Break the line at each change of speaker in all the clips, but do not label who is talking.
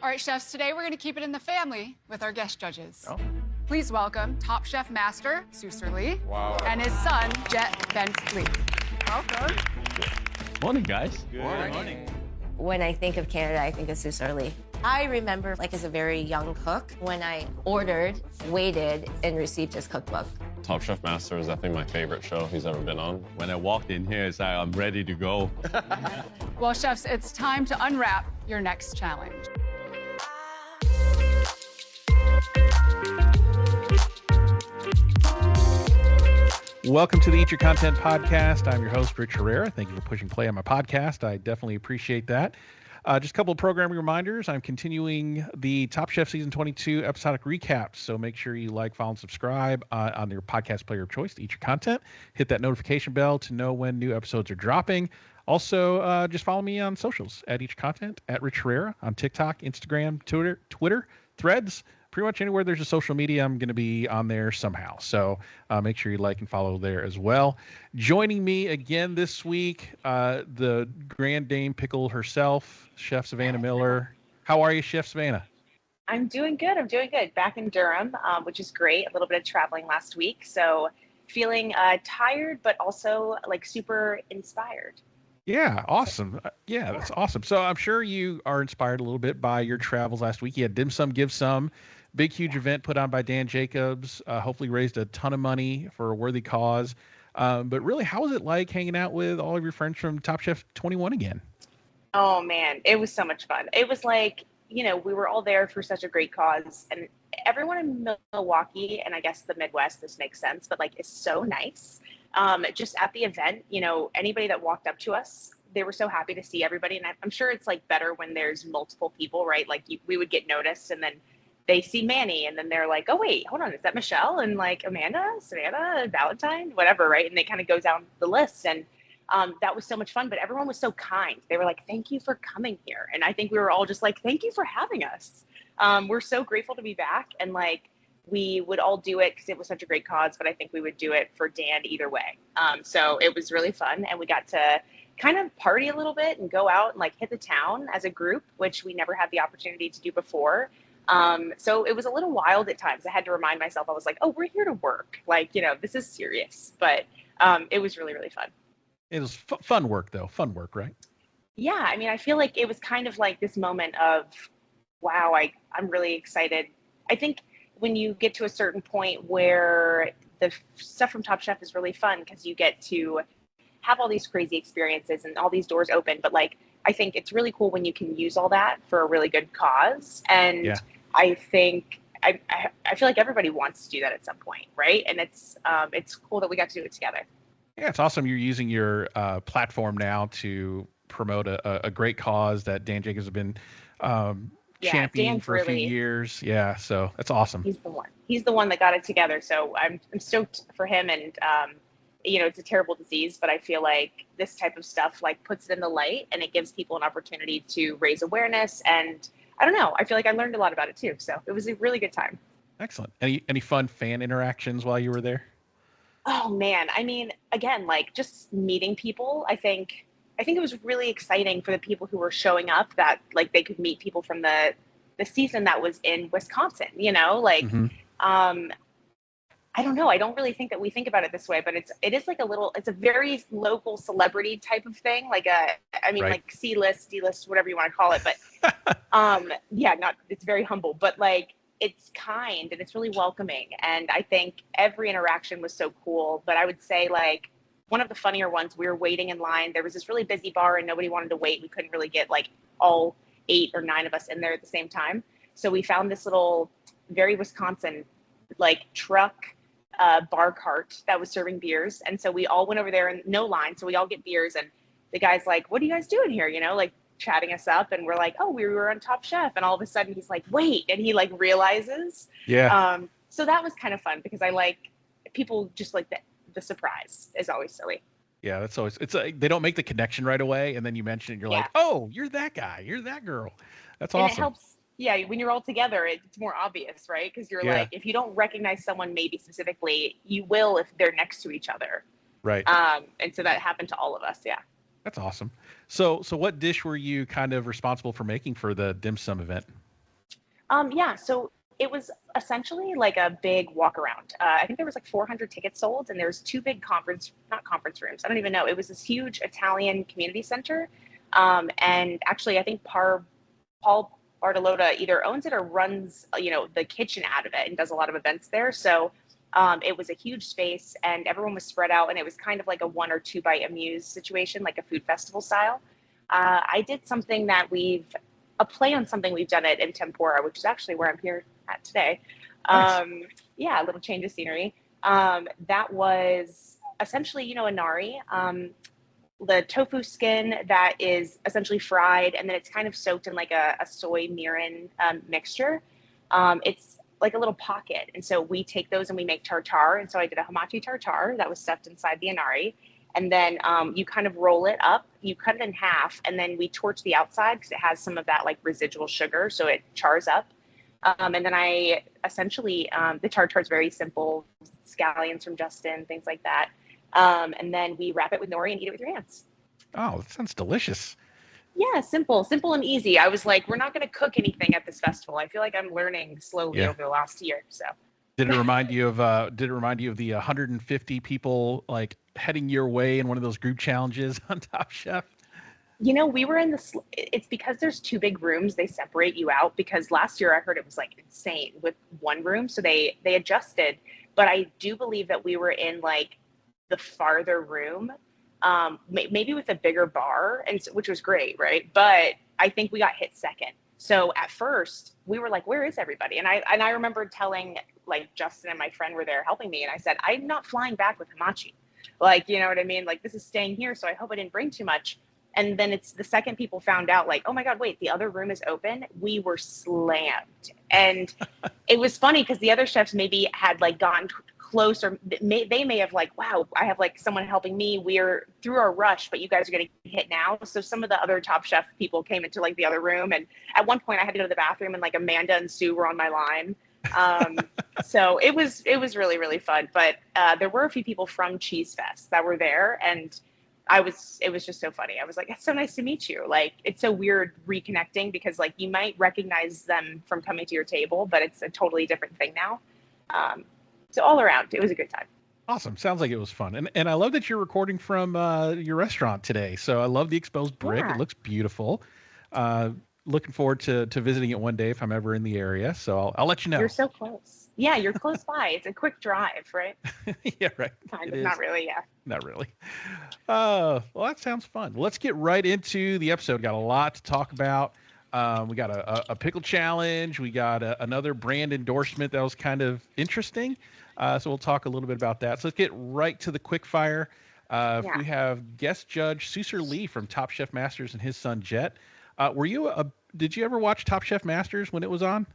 All right, chefs, today we're going to keep it in the family with our guest judges.
Oh.
Please welcome Top Chef Master, Susur Lee,
Wow.
and his son, Jet Bentley. Welcome.
Morning, guys.
Good morning.
When I think of Canada, I think of Susur Lee. I remember, as a very young cook, when I ordered, waited, and received his cookbook.
Top Chef Master is definitely my favorite show he's ever been on.
When I walked in here, it's like, I'm ready to go.
Well, chefs, it's time to unwrap your next challenge.
Welcome to the Eat Your Content podcast. I'm your host, Rich Herrera. Thank you for pushing play on my podcast. I definitely appreciate that. Just a couple of programming reminders. I'm continuing the Top Chef Season 22 episodic recaps, so make sure you like, follow, and subscribe on your podcast player of choice to Eat Your Content. Hit that notification bell to know when new episodes are dropping. Also, just follow me on socials at Eat Your Content, at Rich Herrera, on TikTok, Instagram, Twitter, Threads. Pretty much anywhere there's a social media, I'm going to be on there somehow. So make sure you like and follow there as well. Joining me again this week, the Grand Dame Pickle herself, Chef Savannah Miller. How are you, Chef Savannah?
I'm doing good. Back in Durham, which is great. A little bit of traveling last week. So feeling tired, but also super inspired.
Yeah, awesome. Yeah, that's awesome. So I'm sure you are inspired a little bit by your travels last week. You had Dim Sum, Give Some. Big, huge event put on by Dan Jacobs, hopefully raised a ton of money for a worthy cause. But really, how was it like hanging out with all of your friends from Top Chef 21 again?
Oh, man, it was so much fun. It was we were all there for such a great cause. And everyone in Milwaukee, and I guess the Midwest, this makes sense, but is so nice. Just at the event, anybody that walked up to us, they were so happy to see everybody. And I'm sure it's better when there's multiple people, right? We would get noticed and then they see Manny and then they're like, oh, wait, hold on. Is that Michelle? And Amanda, Savannah, Valentine, whatever, right? And they kind of go down the list. And that was so much fun. But everyone was so kind. They were like, thank you for coming here. And I think we were all just like, thank you for having us. We're so grateful to be back. And we would all do it because it was such a great cause. But I think we would do it for Dan either way. So it was really fun. And we got to kind of party a little bit and go out and hit the town as a group, which we never had the opportunity to do before. So it was a little wild at times. I had to remind myself, I was like, oh, we're here to work. This is serious. But it was really, really fun.
It was fun work, though. Fun work, right?
Yeah. I mean, I feel like it was kind of this moment of, wow, I'm really excited. I think when you get to a certain point where the stuff from Top Chef is really fun because you get to have all these crazy experiences and all these doors open. But I think it's really cool when you can use all that for a really good cause. And yeah. I think I feel like everybody wants to do that at some point, right? And it's cool that we got to do it together.
Yeah, it's awesome. You're using your platform now to promote a great cause that Dan Jacobs has been championing for a few years. Yeah, so that's awesome.
He's the one that got it together. So I'm stoked for him. And it's a terrible disease, but I feel like this type of stuff puts it in the light and it gives people an opportunity to raise awareness. And I don't know, I feel like I learned a lot about it too. So it was a really good time.
Excellent. Any fun fan interactions while you were there?
Oh man. I mean, again, just meeting people, I think it was really exciting for the people who were showing up that they could meet people from the season that was in Wisconsin,
Mm-hmm.
I don't know. I don't really think that we think about it this way, but it is it's a very local celebrity type of thing. Right. C-list, D-list, whatever you want to call it. But it's very humble, but it's kind and it's really welcoming. And I think every interaction was so cool. But I would say one of the funnier ones, we were waiting in line. There was this really busy bar and nobody wanted to wait. We couldn't really get all 8 or 9 of us in there at the same time. So we found this little very Wisconsin truck bar cart that was serving beers. And so we all went over there and no line. So we all get beers and the guy's like, what are you guys doing here? Chatting us up. And we're like, oh, we were on Top Chef. And all of a sudden he's like, wait. And he realizes.
Yeah.
So that was kind of fun because I people just the surprise is always silly.
Yeah, that's always, they don't make the connection right away. And then you mention it, you're like, oh, you're that guy. You're that girl. That's awesome.
And it helps. Yeah, when you're all together, it's more obvious, right? Because you're if you don't recognize someone maybe specifically, you will if they're next to each other.
Right.
And so that happened to all of us, yeah.
That's awesome. So what dish were you kind of responsible for making for the dim sum event?
Yeah, so it was essentially like a big walk around. I think there was like 400 tickets sold, and there was two big not conference rooms. I don't even know. It was this huge Italian community center, and actually, I think Paul Bartolota either owns it or runs, the kitchen out of it and does a lot of events there. So it was a huge space, and everyone was spread out, and it was kind of like a 1 or 2 bite amuse situation, like a food festival style. I did something that a play on something we've done in Tempora, which is actually where I'm here at today.
Nice.
Yeah, a little change of scenery. That was essentially, a nari, the tofu skin that is essentially fried, and then it's kind of soaked in like a soy mirin mixture. It's like a little pocket. And so we take those and we make tartare. And so I did a hamachi tartare that was stuffed inside the inari. And then you kind of roll it up, you cut it in half, and then we torch the outside because it has some of that like residual sugar, so it chars up. And then I essentially, the tartare is very simple, scallions from Justin, things like that. And then we wrap it with nori and eat it with your hands.
Oh, that sounds delicious.
Yeah, simple and easy. I was like, we're not going to cook anything at this festival. I feel like I'm learning slowly over the last year. So
did it remind you of the 150 people like heading your way in one of those group challenges on Top Chef?
We were in it's because there's 2 big rooms, they separate you out, because last year I heard it was like insane with 1 room. So they adjusted, but I do believe that we were in like the farther room, maybe with a bigger bar, and which was great, right? But I think we got hit second. So at first we were like, where is everybody? And I remember telling, like, Justin and my friend were there helping me, and I said, I'm not flying back with hamachi. Like, you know what I mean? Like, this is staying here, so I hope I didn't bring too much. And then it's the second people found out, like, oh my God, wait, the other room is open. We were slammed. And it was funny because the other chefs maybe had like gone close, or they may have like, wow, I have like someone helping me. We're through our rush, but you guys are getting hit now. So some of the other Top Chef people came into like the other room. And at one point I had to go to the bathroom, and like Amanda and Sue were on my line. So it was really, really fun. But there were a few people from Cheese Fest that were there, and it was just so funny. I was like, it's so nice to meet you. Like, it's so weird reconnecting, because like you might recognize them from coming to your table, but it's a totally different thing now. So all around, it was a good time.
Awesome. Sounds like it was fun. And I love that you're recording from your restaurant today. So I love the exposed brick.
Yeah.
It looks beautiful. Looking forward to visiting it one day if I'm ever in the area. So I'll let you know.
You're so close. Yeah, you're close by. It's a quick drive, right?
Yeah, right.
Kind
It
of.
is.
Not really, yeah.
Not really. Well, that sounds fun. Let's get right into the episode. Got a lot to talk about. We got a pickle challenge. We got another brand endorsement that was kind of interesting. So we'll talk a little bit about that. So let's get right to the quick fire.
Yeah.
We have guest judge Susur Lee from Top Chef Masters and his son Jet. Did you ever watch Top Chef Masters when it was on?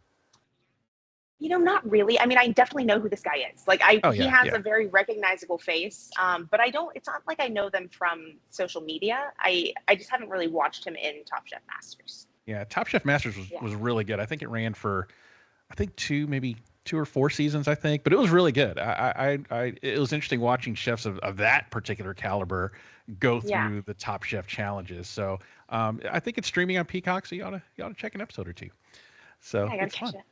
Not really. I mean, I definitely know who this guy is. Like, he has a very recognizable face, but it's not like I know them from social media. I just haven't really watched him in Top Chef Masters.
Yeah, Top Chef Masters was really good. I think it ran for, maybe 2 or 4 seasons, I think, but it was really good. It was interesting watching chefs of that particular caliber go through the Top Chef challenges. So I think it's streaming on Peacock, so you ought to check an episode or 2. So
I gotta
it's
catch
fun.
it.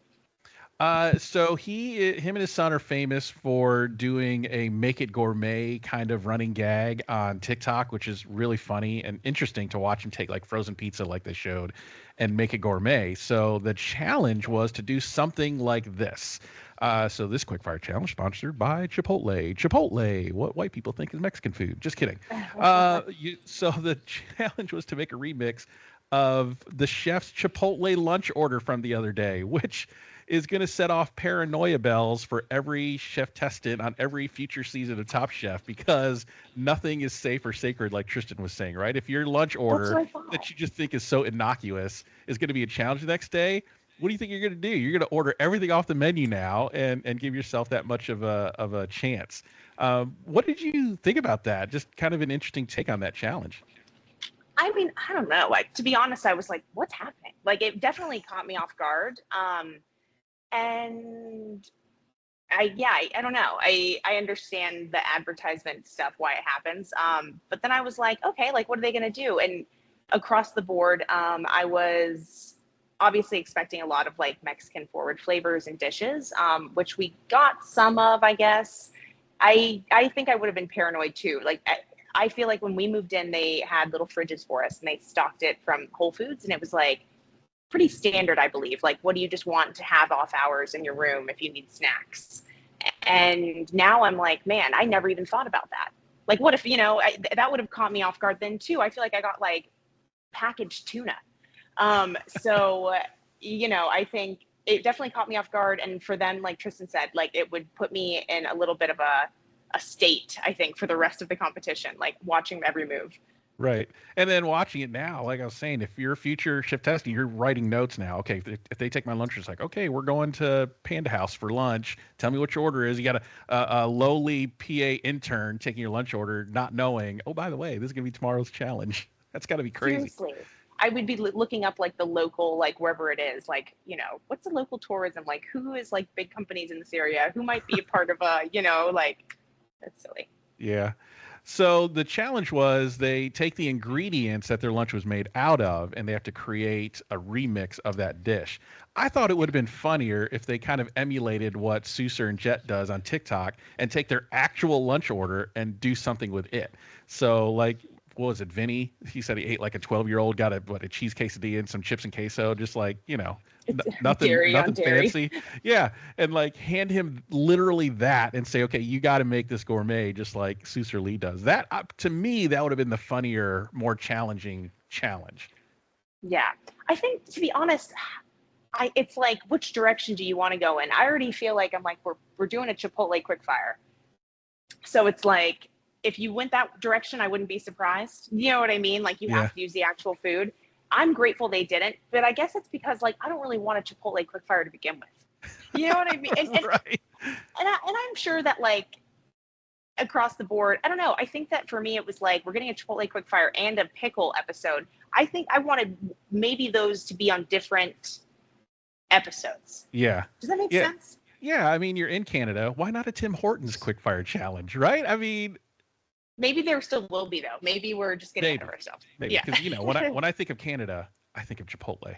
So him and his son are famous for doing a make it gourmet kind of running gag on TikTok, which is really funny and interesting to watch him take like frozen pizza like they showed and make it gourmet. So the challenge was to do something like this. So this quickfire challenge sponsored by Chipotle. Chipotle, what white people think is Mexican food. Just kidding. So the challenge was to make a remix of the chef's Chipotle lunch order from the other day, which is going to set off paranoia bells for every chef tested on every future season of Top Chef, because nothing is safe or sacred, like Tristan was saying, right? If your lunch order that you just think is so innocuous is going to be a challenge the next day, what do you think you're going to do? You're going to order everything off the menu now and give yourself that much of a chance. What did you think about that? Just kind of an interesting take on that challenge.
I mean, I don't know. Like, to be honest, I was like, what's happening? Like, it definitely caught me off guard. And I don't know. I understand the advertisement stuff, why it happens. But then I was like, okay, like, what are they going to do? And across the board, I was obviously expecting a lot of like Mexican forward flavors and dishes, which we got some of, I guess. I think I would have been paranoid too. Like I feel like when we moved in, they had little fridges for us and they stocked it from Whole Foods, and it was like pretty standard, I believe. Like, what do you just want to have off hours in your room if you need snacks? And now I'm like, man, I never even thought about that. Like, what if, that would have caught me off guard then too. I feel like I got like packaged tuna. So, I think it definitely caught me off guard. And for them, like Tristan said, like it would put me in a little bit of a state, I think, for the rest of the competition, like watching every move.
Right. And then watching it now, like I was saying, if you're future shift testing, you're writing notes now. Okay, if they take my lunch, it's like, okay, we're going to Panda House for lunch. Tell me what your order is. You got a lowly PA intern taking your lunch order, not knowing, oh, by the way, this is going to be tomorrow's challenge. That's got to be crazy.
Seriously. I would be looking up like the local, like wherever it is, like, what's the local tourism? Like who is like big companies in this area? Who might be a part of like, that's silly.
Yeah. So the challenge was they take the ingredients that their lunch was made out of and they have to create a remix of that dish. I thought it would have been funnier if they kind of emulated what Susur and Jet does on TikTok and take their actual lunch order and do something with it. So like, what was it, Vinny? He said he ate like a 12-year-old, got a cheese quesadilla and some chips and queso, just like, nothing fancy. Yeah. And like hand him literally that and say, okay, you got to make this gourmet just like Susur Lee does. That to me, that would have been the funnier, more challenging challenge.
Yeah. I think, to be honest, it's like, which direction do you want to go in? I already feel like I'm like, we're doing a Chipotle quickfire. So it's like, if you went that direction, I wouldn't be surprised. You know what I mean? Like you have to use the actual food. I'm grateful they didn't, but I guess it's because like I don't really want a Chipotle quickfire to begin with. You know what I mean? And,
Right.
And I'm sure that like across the board, I don't know. I think that for me it was like we're getting a Chipotle quickfire and a pickle episode. I think I wanted maybe those to be on different episodes.
Yeah.
Does that make sense?
Yeah. I mean, you're in Canada. Why not a Tim Hortons quickfire challenge, right? I mean,
maybe there still will be though. Maybe we're just getting ahead of ourselves.
Maybe because when I think of Canada, I think of Chipotle.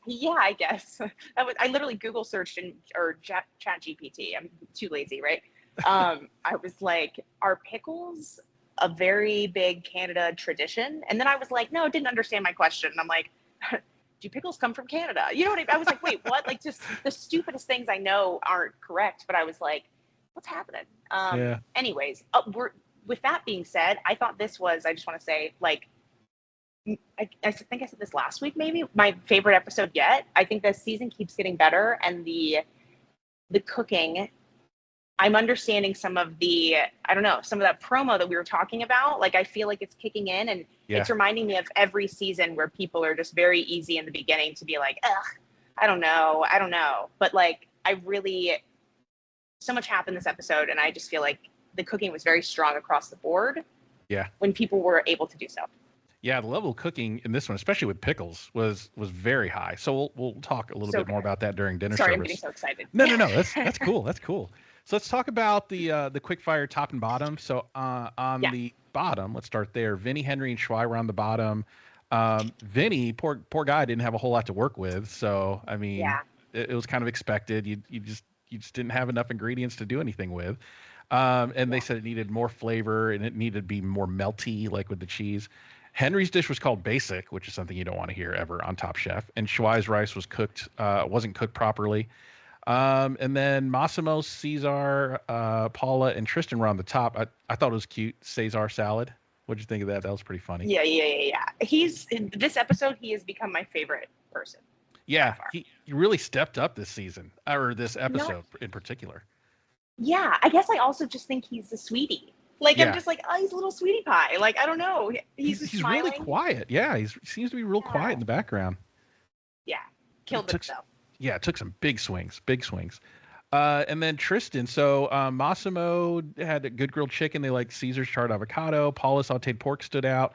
Yeah, I guess. I literally Google searched or Chat GPT. I'm too lazy, right? I was like, are pickles a very big Canada tradition? And then I was like, no, didn't understand my question. And I'm like, do pickles come from Canada? You know what I mean? I was like, wait, what? Like just the stupidest things I know aren't correct. But I was like, what's happening? Anyways, with that being said, I thought this was, I just want to say, like, I think I said this last week, maybe my favorite episode yet. I think the season keeps getting better, and the cooking, I'm understanding some of the, I don't know, some of that promo that we were talking about. Like, I feel like it's kicking in, and it's reminding me of every season where people are just very easy in the beginning to be like, ugh, I don't know. But like, so much happened this episode, and I just feel like the cooking was very strong across the board.
Yeah.
When people were able to do so.
Yeah, the level of cooking in this one, especially with pickles, was very high. So we'll talk a little bit more about that during dinner
Sorry,
service.
I'm getting so excited.
No. That's cool. That's cool. So let's talk about the quick fire top and bottom. So on the bottom, let's start there. Vinny, Henry, and Schwei were on the bottom. Vinny, poor guy, didn't have a whole lot to work with. So I mean, it was kind of expected. You just didn't have enough ingredients to do anything with. And they said it needed more flavor and it needed to be more melty, like with the cheese. Henry's dish was called basic, which is something you don't want to hear ever on Top Chef. And Schwei's rice was wasn't cooked properly. And then Massimo, Cesar, Paula, and Tristan were on the top. I thought it was cute. Caesar salad. What'd you think of that? That was pretty funny.
Yeah. He's in this episode. He has become my favorite person.
Yeah, he really stepped up this season, or this episode in particular.
Yeah, I guess I also just think he's a sweetie. Like, I'm just like, oh, he's a little sweetie pie. Like, I don't know. He's
really quiet. Yeah, he seems to be real quiet in the background.
Yeah, killed himself.
Yeah, it took some big swings. And then Tristan. So Massimo had a good grilled chicken. They like Caesar's charred avocado. Paula sauteed pork stood out.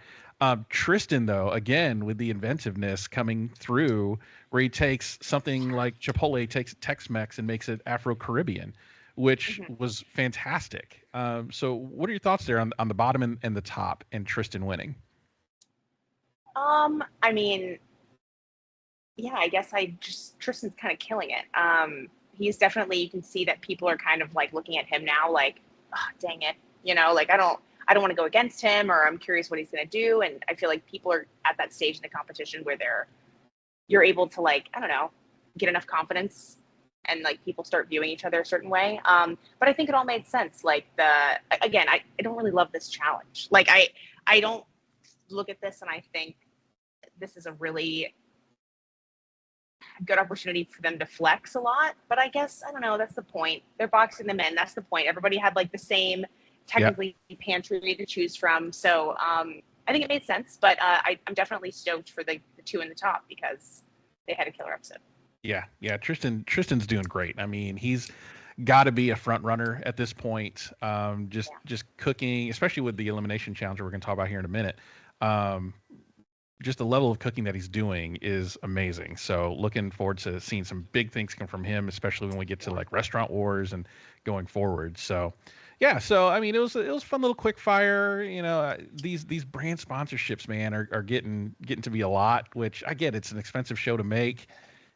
Tristan, though, again, with the inventiveness coming through, where he takes something like Chipotle, takes Tex-Mex and makes it Afro-Caribbean, which was fantastic. So what are your thoughts there on the bottom and the top and Tristan winning?
I mean, yeah, I guess Tristan's kind of killing it. He's definitely, you can see that people are kind of like looking at him now, like, oh, dang it, like I don't want to go against him, or I'm curious what he's going to do. And I feel like people are at that stage in the competition where you're able to, like, I don't know, get enough confidence, and like people start viewing each other a certain way. But I think it all made sense. Like again, I don't really love this challenge. Like I don't look at this and I think this is a really good opportunity for them to flex a lot. But I guess, I don't know, that's the point. They're boxing them in. That's the point. Everybody had like the same technically pantry to choose from. So I think it made sense, but I'm definitely stoked for the two in the top because they had a killer episode.
Yeah. Tristan's doing great. I mean, he's got to be a front runner at this point. Just cooking, especially with the elimination challenge we're going to talk about here in a minute. Just the level of cooking that he's doing is amazing. So looking forward to seeing some big things come from him, especially when we get to like Restaurant Wars and going forward. So yeah, so I mean, it was a fun little quick fire. These brand sponsorships, man, are getting to be a lot. Which I get, it's an expensive show to make.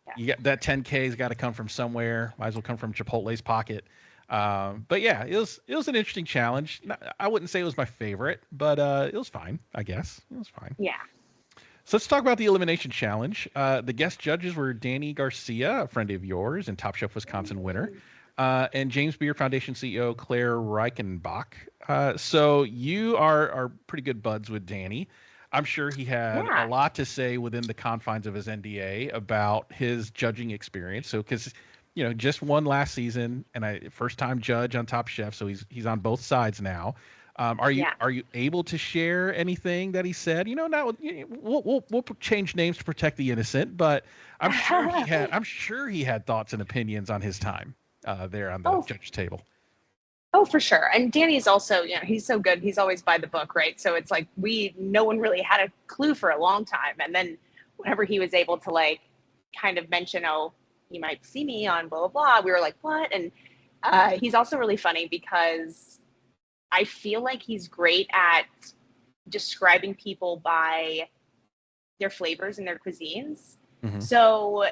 Yeah.
You got that 10K's got to come from somewhere. Might as well come from Chipotle's pocket. But yeah, it was an interesting challenge. I wouldn't say it was my favorite, but it was fine. I guess it was fine.
Yeah.
So let's talk about the elimination challenge. The guest judges were Danny Garcia, a friend of yours and Top Chef Wisconsin winner, and James Beard Foundation CEO Claire Reichenbach. So you are pretty good buds with Danny. I'm sure he had a lot to say within the confines of his NDA about his judging experience. So because just won last season and first time judge on Top Chef, so he's on both sides now. Are you able to share anything that he said? Now we'll change names to protect the innocent, but I'm sure he had thoughts and opinions on his time there on the judge table.
Oh, for sure. And Danny's also, he's so good. He's always by the book, right? So it's like no one really had a clue for a long time. And then whenever he was able to like kind of mention, oh, you might see me on blah, blah, blah, we were like, what? And he's also really funny because I feel like he's great at describing people by their flavors and their cuisines. Mm-hmm. So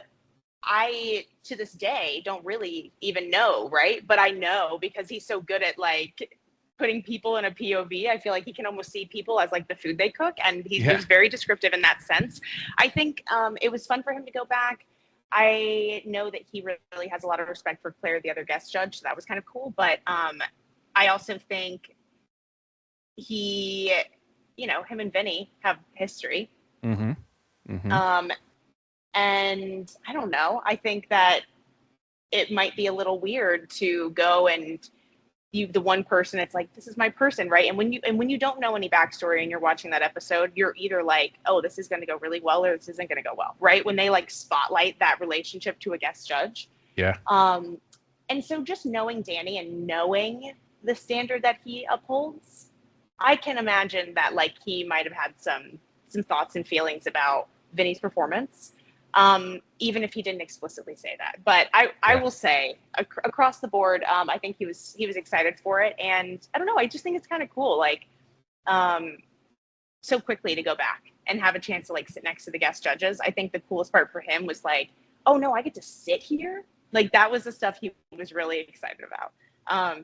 I, to this day, don't really even know, right? But I know because he's so good at like putting people in a POV. I feel like he can almost see people as like the food they cook, and he's very descriptive in that sense. I think it was fun for him to go back. I know that he really has a lot of respect for Claire, the other guest judge, so that was kind of cool. But I also think him and Vinny have history. Mm-hmm. Mm-hmm. And I don't know. I think that it might be a little weird to go and the one person, it's like, this is my person, right? And when you don't know any backstory and you're watching that episode, you're either like, oh, this is going to go really well, or this isn't going to go well, right? When they like spotlight that relationship to a guest judge. Yeah. And so just knowing Danny and knowing the standard that he upholds, I can imagine that like he might have had some thoughts and feelings about Vinny's performance. Even if he didn't explicitly say that, but I will say across the board, I think he was excited for it. And I don't know, I just think it's kind of cool. Like, so quickly to go back and have a chance to like sit next to the guest judges. I think the coolest part for him was like, oh no, I get to sit here. Like that was the stuff he was really excited about.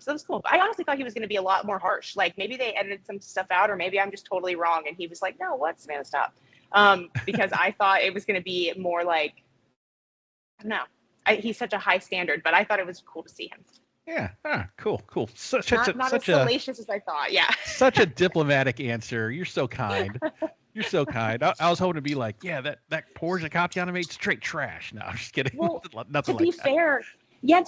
So that was cool. I honestly thought he was going to be a lot more harsh. Like maybe they edited some stuff out, or maybe I'm just totally wrong. And he was like, no, what, Savannah, stop. Because I thought it was going to be more like, I don't know. He's such a high standard, but I thought it was cool to see him.
Yeah. Cool. Not
as salacious as I thought. Yeah.
Such a diplomatic answer. You're so kind. You're so kind. I was hoping to be like, yeah, that portion Katiana made straight trash. No, I'm just kidding.
Well,
Nothing
to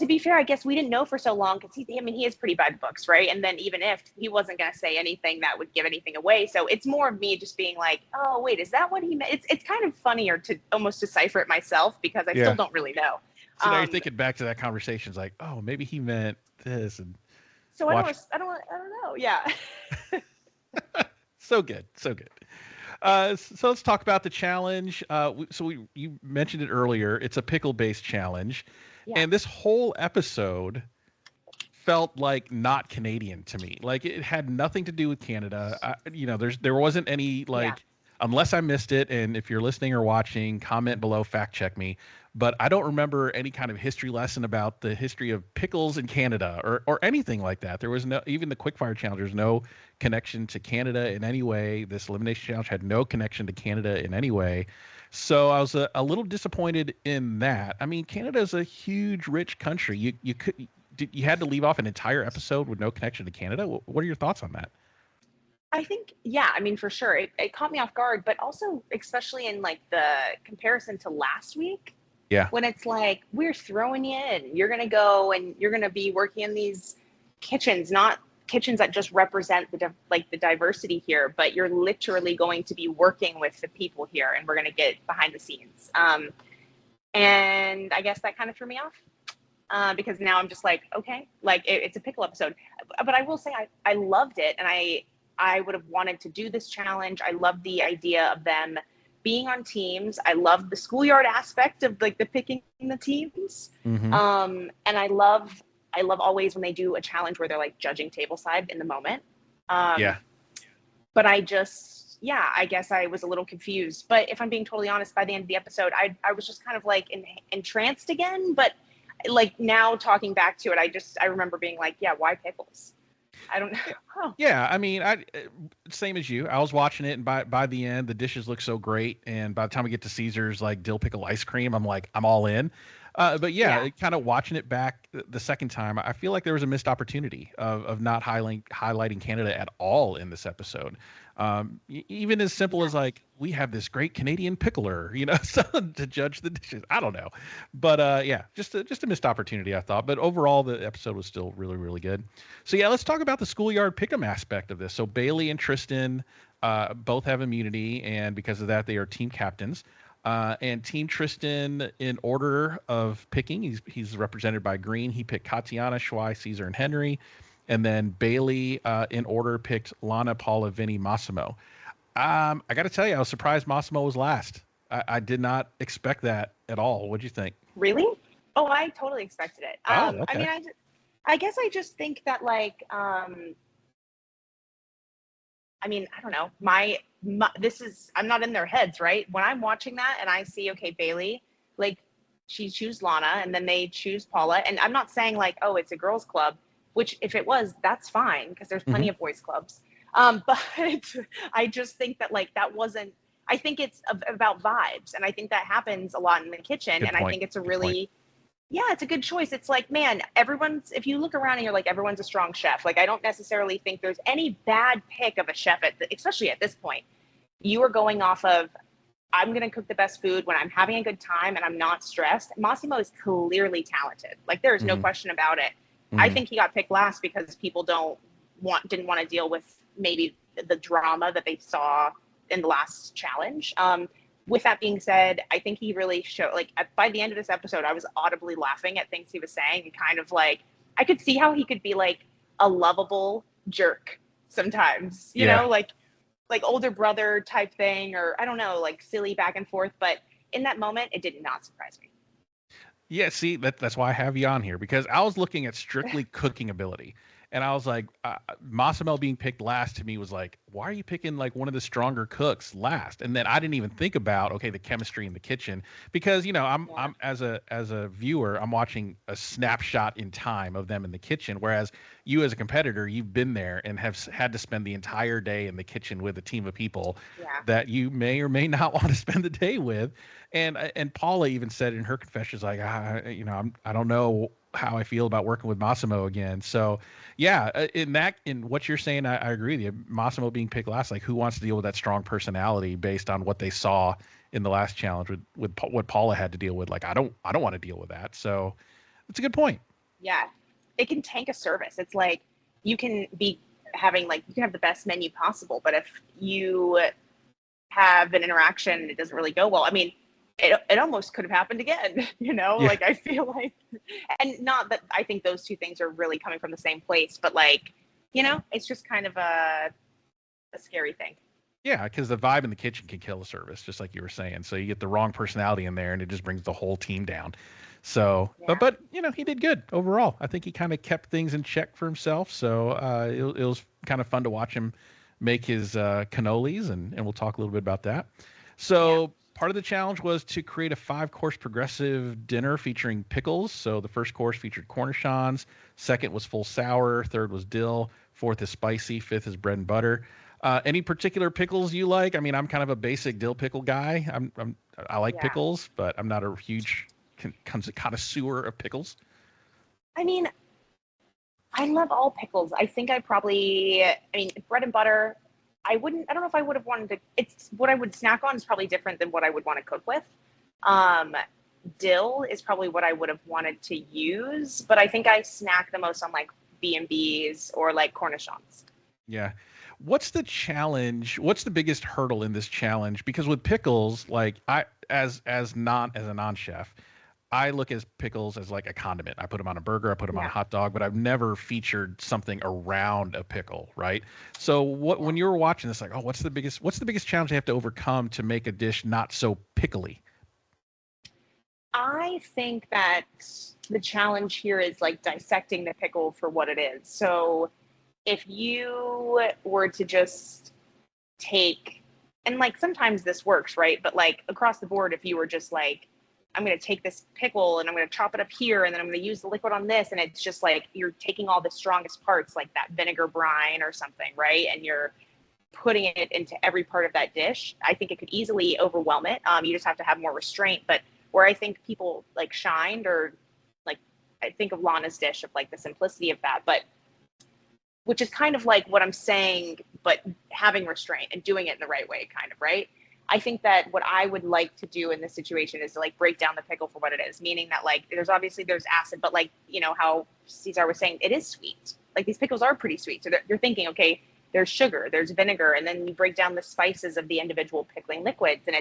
be fair, I guess we didn't know for so long because he is pretty by the books, right? And then even if he wasn't going to say anything that would give anything away, so it's more of me just being like, oh wait, is that what he meant? It's kind of funnier to almost decipher it myself because I still don't really know.
So now you're thinking back to that conversation, it's like, oh, maybe he meant this, and
so I don't know. Yeah.
So good. So let's talk about the challenge. You mentioned it earlier. It's a pickle-based challenge. Yeah. And this whole episode felt like not Canadian to me. Like it had nothing to do with Canada. There wasn't any unless I missed it. And if you're listening or watching, comment below, fact check me. But I don't remember any kind of history lesson about the history of pickles in Canada or anything like that. There was no, even the quickfire challenge, there's no connection to Canada in any way. This elimination challenge had no connection to Canada in any way. So I was a little disappointed in that. I mean, Canada is a huge, rich country. You had to leave off an entire episode with no connection to Canada. What are your thoughts on that?
I think, yeah, I mean, for sure. It caught me off guard, but also especially in like the comparison to last week.
Yeah.
When it's like, we're throwing you in, you're going to go and you're going to be working in these kitchens, not kitchens that just represent the diversity here, but you're literally going to be working with the people here, and we're going to get behind the scenes. And I guess that kind of threw me off because now I'm just like, okay, like it's a pickle episode. But I will say I loved it, and I would have wanted to do this challenge. I loved the idea of them being on teams. I love the schoolyard aspect of like the picking the teams.
Mm-hmm.
And I love always when they do a challenge where they're like judging tableside in the moment.
Yeah.
But I guess I was a little confused. But if I'm being totally honest, by the end of the episode, I was just kind of like entranced again. But like now talking back to it, I remember being like, yeah, why pickles? I don't know. Oh.
Yeah, I mean, same as you. I was watching it, and by the end, the dishes look so great. And by the time we get to Caesar's like dill pickle ice cream, I'm like, I'm all in. But yeah, kind of watching it back the second time, I feel like there was a missed opportunity of not highlighting Canada at all in this episode. Even as simple as like, we have this great Canadian pickler, to judge the dishes. I don't know, but yeah, just a missed opportunity, I thought. But overall, the episode was still really, really good. So yeah, let's talk about the schoolyard pick'em aspect of this. So Bailey and Tristan both have immunity, and because of that, they are team captains. And Team Tristan, in order of picking, he's represented by green. He picked Katiana, Schwei, Caesar, and Henry. And then Bailey, in order, picked Lana, Paula, Vinny, Massimo. I got to tell you, I was surprised Massimo was last. I did not expect that at all. What'd you think?
Really? Oh, I totally expected it.
Okay.
I mean, I guess I just think that like, I mean, I don't know. I'm not in their heads, right? When I'm watching that and I see, okay, Bailey, like she choose Lana and then they choose Paula. And I'm not saying like, oh, it's a girls club, which if it was, that's fine because there's plenty of boys clubs. But I just think that like, that wasn't, I think it's about vibes. And I think that happens a lot in the kitchen.
Good
and
point.
I think it's it's a good choice. It's like, man, if you look around and you're like, everyone's a strong chef. Like, I don't necessarily think there's any bad pick of a chef, especially at this point. You are going off of, I'm going to cook the best food when I'm having a good time and I'm not stressed. Massimo is clearly talented. Like, there is no question about it.
Mm-hmm.
I think he got picked last because people didn't want to deal with maybe the drama that they saw in the last challenge. With that being said, I think he really showed, like, by the end of this episode, I was audibly laughing at things he was saying and kind of like, I could see how he could be like a lovable jerk sometimes, you know, like older brother type thing, or I don't know, like silly back and forth. But in that moment, it did not surprise me.
Yeah, see, that's why I have you on here, because I was looking at strictly cooking ability. And I was like, Massimo being picked last to me was like, why are you picking like one of the stronger cooks last? And then I didn't even think about, okay, the chemistry in the kitchen, because, I'm as a viewer, I'm watching a snapshot in time of them in the kitchen. Whereas you as a competitor, you've been there and have had to spend the entire day in the kitchen with a team of people that you may or may not want to spend the day with. And Paula even said in her confessions, like, I don't know how I feel about working with Massimo again. So yeah, in what you're saying, I agree with you. Massimo being picked last, like, who wants to deal with that strong personality based on what they saw in the last challenge with what Paula had to deal with? Like, I don't want to deal with that. So it's a good point.
Yeah. It can tank a service. It's like, you can have the best menu possible, but if you have an interaction and it doesn't really go well, I mean, it almost could have happened again, like, I feel like, and not that I think those two things are really coming from the same place, but like, it's just kind of a scary thing.
Yeah, because the vibe in the kitchen can kill a service, just like you were saying. So you get the wrong personality in there and it just brings the whole team down. So, but he did good overall. I think he kind of kept things in check for himself. So it was kind of fun to watch him make his cannolis, and we'll talk a little bit about that. So part of the challenge was to create a 5-course progressive dinner featuring pickles. So the first course featured cornichons, second was full sour, third was dill, fourth is spicy, fifth is bread and butter. Any particular pickles you like? I mean, I'm kind of a basic dill pickle guy. I like pickles, but I'm not a huge connoisseur of pickles.
I mean, I love all pickles. I think bread and butter, I don't know if I would have wanted to, it's what I would snack on is probably different than what I would want to cook with. Dill is probably what I would have wanted to use, but I think I snack the most on like B&Bs or like cornichons.
Yeah. What's the challenge? What's the biggest hurdle in this challenge? Because with pickles, like as a non-chef, I look at pickles as like a condiment. I put them on a burger, I put them on a hot dog, but I've never featured something around a pickle, right? So when you were watching this, like, oh, what's the biggest challenge they have to overcome to make a dish not so pickly?
I think that the challenge here is like dissecting the pickle for what it is. So if you were to just take, and like sometimes this works, right? But like across the board, if you were just like, I'm going to take this pickle and I'm going to chop it up here and then I'm going to use the liquid on this. And it's just like you're taking all the strongest parts, like that vinegar brine or something, right? And you're putting it into every part of that dish. I think it could easily overwhelm it. You just have to have more restraint. But where I think people like shined, or like I think of Lana's dish of like the simplicity of that, but which is kind of like what I'm saying, but having restraint and doing it in the right way, kind of, right? I think that what I would like to do in this situation is to like break down the pickle for what it is, meaning that like there's acid, but like, you know, how Cesar was saying, it is sweet. Like these pickles are pretty sweet. So you're thinking, okay, there's sugar, there's vinegar, and then you break down the spices of the individual pickling liquids. And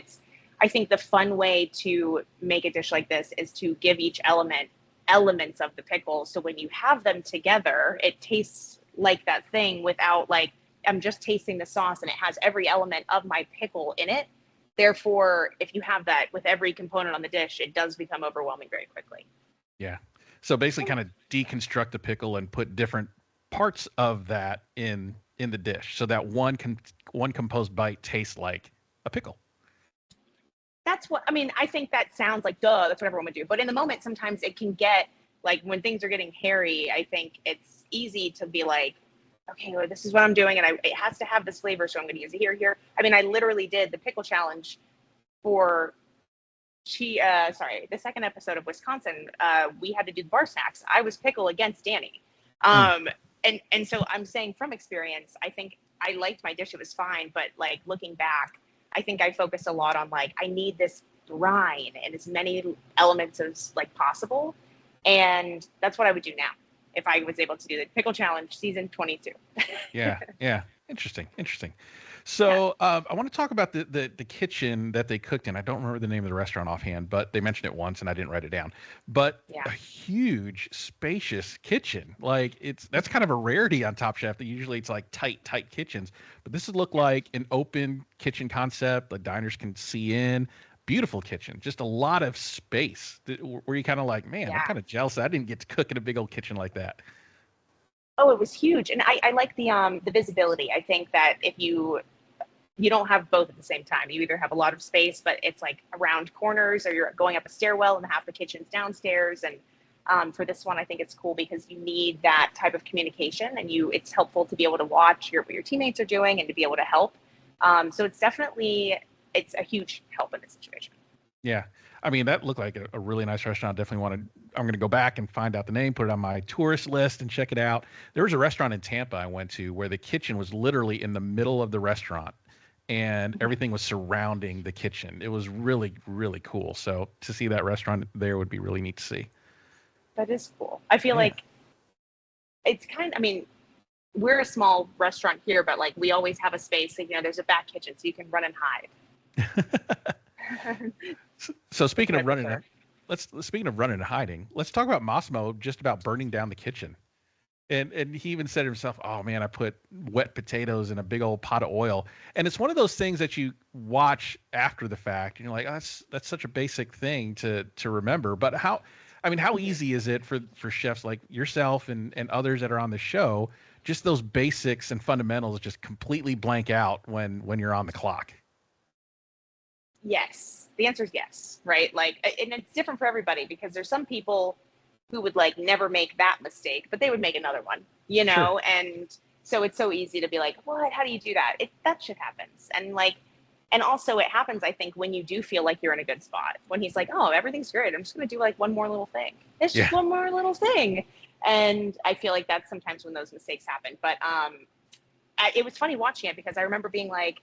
I think the fun way to make a dish like this is to give each elements of the pickle. So when you have them together, it tastes like that thing without like, I'm just tasting the sauce and it has every element of my pickle in it. Therefore, if you have that with every component on the dish, it does become overwhelming very quickly.
Yeah. So basically kind of deconstruct the pickle and put different parts of that in the dish so that one composed bite tastes like a pickle.
That's what, I mean, I think that sounds like, duh, that's what everyone would do. But in the moment, sometimes it can get, like when things are getting hairy, I think it's easy to be like, okay, well, this is what I'm doing, and it has to have this flavor, so I'm going to use it here. I mean, I literally did the pickle challenge for the second episode of Wisconsin. We had to do the bar snacks. I was pickle against Danny. And so I'm saying from experience, I think I liked my dish. It was fine. But like looking back, I think I focused a lot on like, I need this brine and as many elements as like possible. And that's what I would do now if I was able to do the pickle challenge season 22.
Yeah. Interesting. So I want to talk about the kitchen that they cooked in. I don't remember the name of the restaurant offhand, but they mentioned it once and I didn't write it down. But a huge, spacious kitchen. Like that's kind of a rarity on Top Chef. That usually it's like tight kitchens. But this would look like an open kitchen concept. The diners can see in. Beautiful kitchen, just a lot of space. Were you kind of like, man, I'm kind of jealous I didn't get to cook in a big old kitchen like that?
Oh, it was huge. And I like the visibility. I think that if you don't have both at the same time, you either have a lot of space, but it's like around corners, or you're going up a stairwell and half the kitchen's downstairs. And for this one, I think it's cool because you need that type of communication, and it's helpful to be able to watch what your teammates are doing and to be able to help. So it's a huge help in this situation.
Yeah. I mean, that looked like a really nice restaurant. I'm going to go back and find out the name, put it on my tourist list and check it out. There was a restaurant in Tampa I went to where the kitchen was literally in the middle of the restaurant and everything was surrounding the kitchen. It was really, really cool. So to see that restaurant there would be really neat to see.
That is cool. I feel like it's we're a small restaurant here, but like we always have a space, like, there's a back kitchen so you can run and hide.
So speaking of running and hiding, let's talk about Massimo just about burning down the kitchen. And he even said to himself, oh man, I put wet potatoes in a big old pot of oil. And it's one of those things that you watch after the fact and you're like, oh, that's such a basic thing to remember. But how easy is it for chefs like yourself and others that are on the show just those basics and fundamentals just completely blank out when you're on the clock.
Yes. The answer is yes, right? Like, and it's different for everybody because there's some people who would like never make that mistake, but they would make another one, you know?
Sure.
And so it's so easy to be like, what, how do you do that? That shit happens. And like, and also it happens, I think, when you do feel like you're in a good spot, when he's like, oh, everything's great. I'm just going to do like one more little thing. It's just one more little thing. And I feel like that's sometimes when those mistakes happen. But it was funny watching it because I remember being like,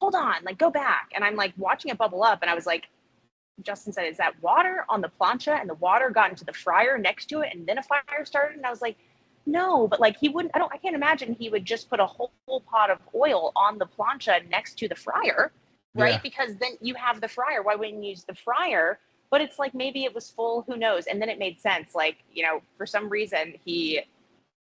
hold on, like go back. And I'm like watching it bubble up. And I was like, Justin said, is that water on the plancha? And the water got into the fryer next to it. And then a fire started. And I was like, no, but like he wouldn't, I can't imagine he would just put a whole pot of oil on the plancha next to the fryer, right?
Yeah.
Because then you have the fryer. Why wouldn't you use the fryer? But it's like, maybe it was full, who knows? And then it made sense. Like, you know, for some reason he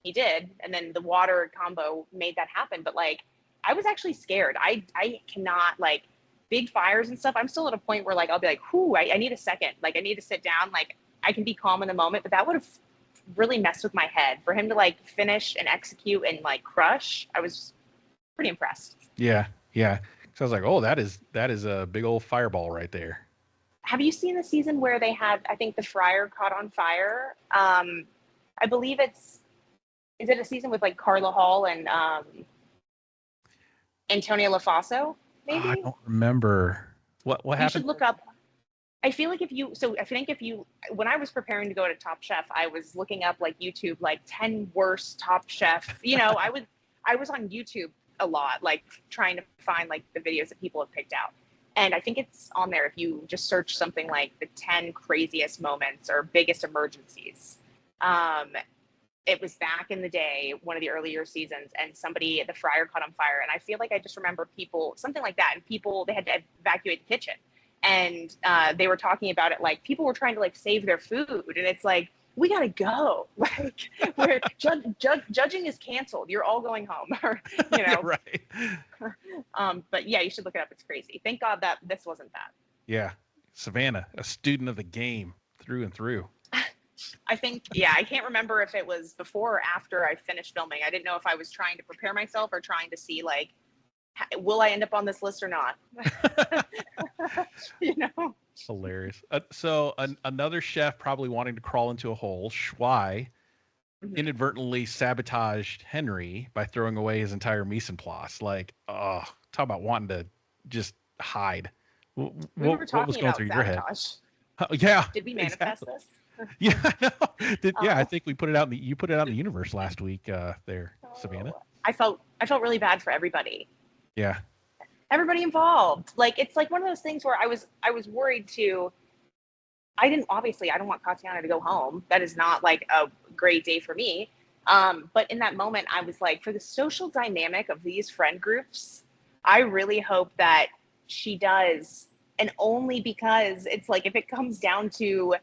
did. And then the water combo made that happen. But like, I was actually scared. I cannot, like, big fires and stuff. I'm still at a point where like, I'll be like, whoo, I need a second. Like I need to sit down. Like I can be calm in the moment, but that would have really messed with my head. For him to like finish and execute and like crush, I was pretty impressed.
Yeah. So I was like, oh, that is a big old fireball right there.
Have you seen the season where they had, I think the fryer caught on fire? I believe is it a season with like Carla Hall and Antonia LaFaso? Maybe?
I don't remember what happened.
You should look up. I feel like when I was preparing to go to Top Chef, I was looking up like YouTube, like 10 worst Top Chef. You know, I was on YouTube a lot, like trying to find like the videos that people have picked out. And I think it's on there if you just search something like the 10 craziest moments or biggest emergencies. It was back in the day, one of the earlier seasons, and the fryer caught on fire. And I feel like I just remember people, something like that. And they had to evacuate the kitchen. And they were talking about it like people were trying to like save their food. And it's like, we got to go. Like where judging is canceled. You're all going home. Or, you know.
Right.
But yeah, you should look it up. It's crazy. Thank God that this wasn't that.
Yeah. Savannah, a student of the game through and through.
I think, yeah, I can't remember if it was before or after I finished filming. I didn't know if I was trying to prepare myself or trying to see, like, will I end up on this list or not? You know?
Hilarious. So another chef probably wanting to crawl into a hole, Schwei, inadvertently sabotaged Henry by throwing away his entire mise en place. Like, talk about wanting to just hide. What was going through your head? Yeah.
Did we manifest this?
Yeah, no. I think we put it out you put it out in the universe last week there, Savannah.
I felt really bad for everybody.
Yeah.
Everybody involved. Like it's like one of those things where I was worried too. I don't want Katiana to go home. That is not like a great day for me. But in that moment I was like, for the social dynamic of these friend groups, I really hope that she does. And only because it's like if it comes down to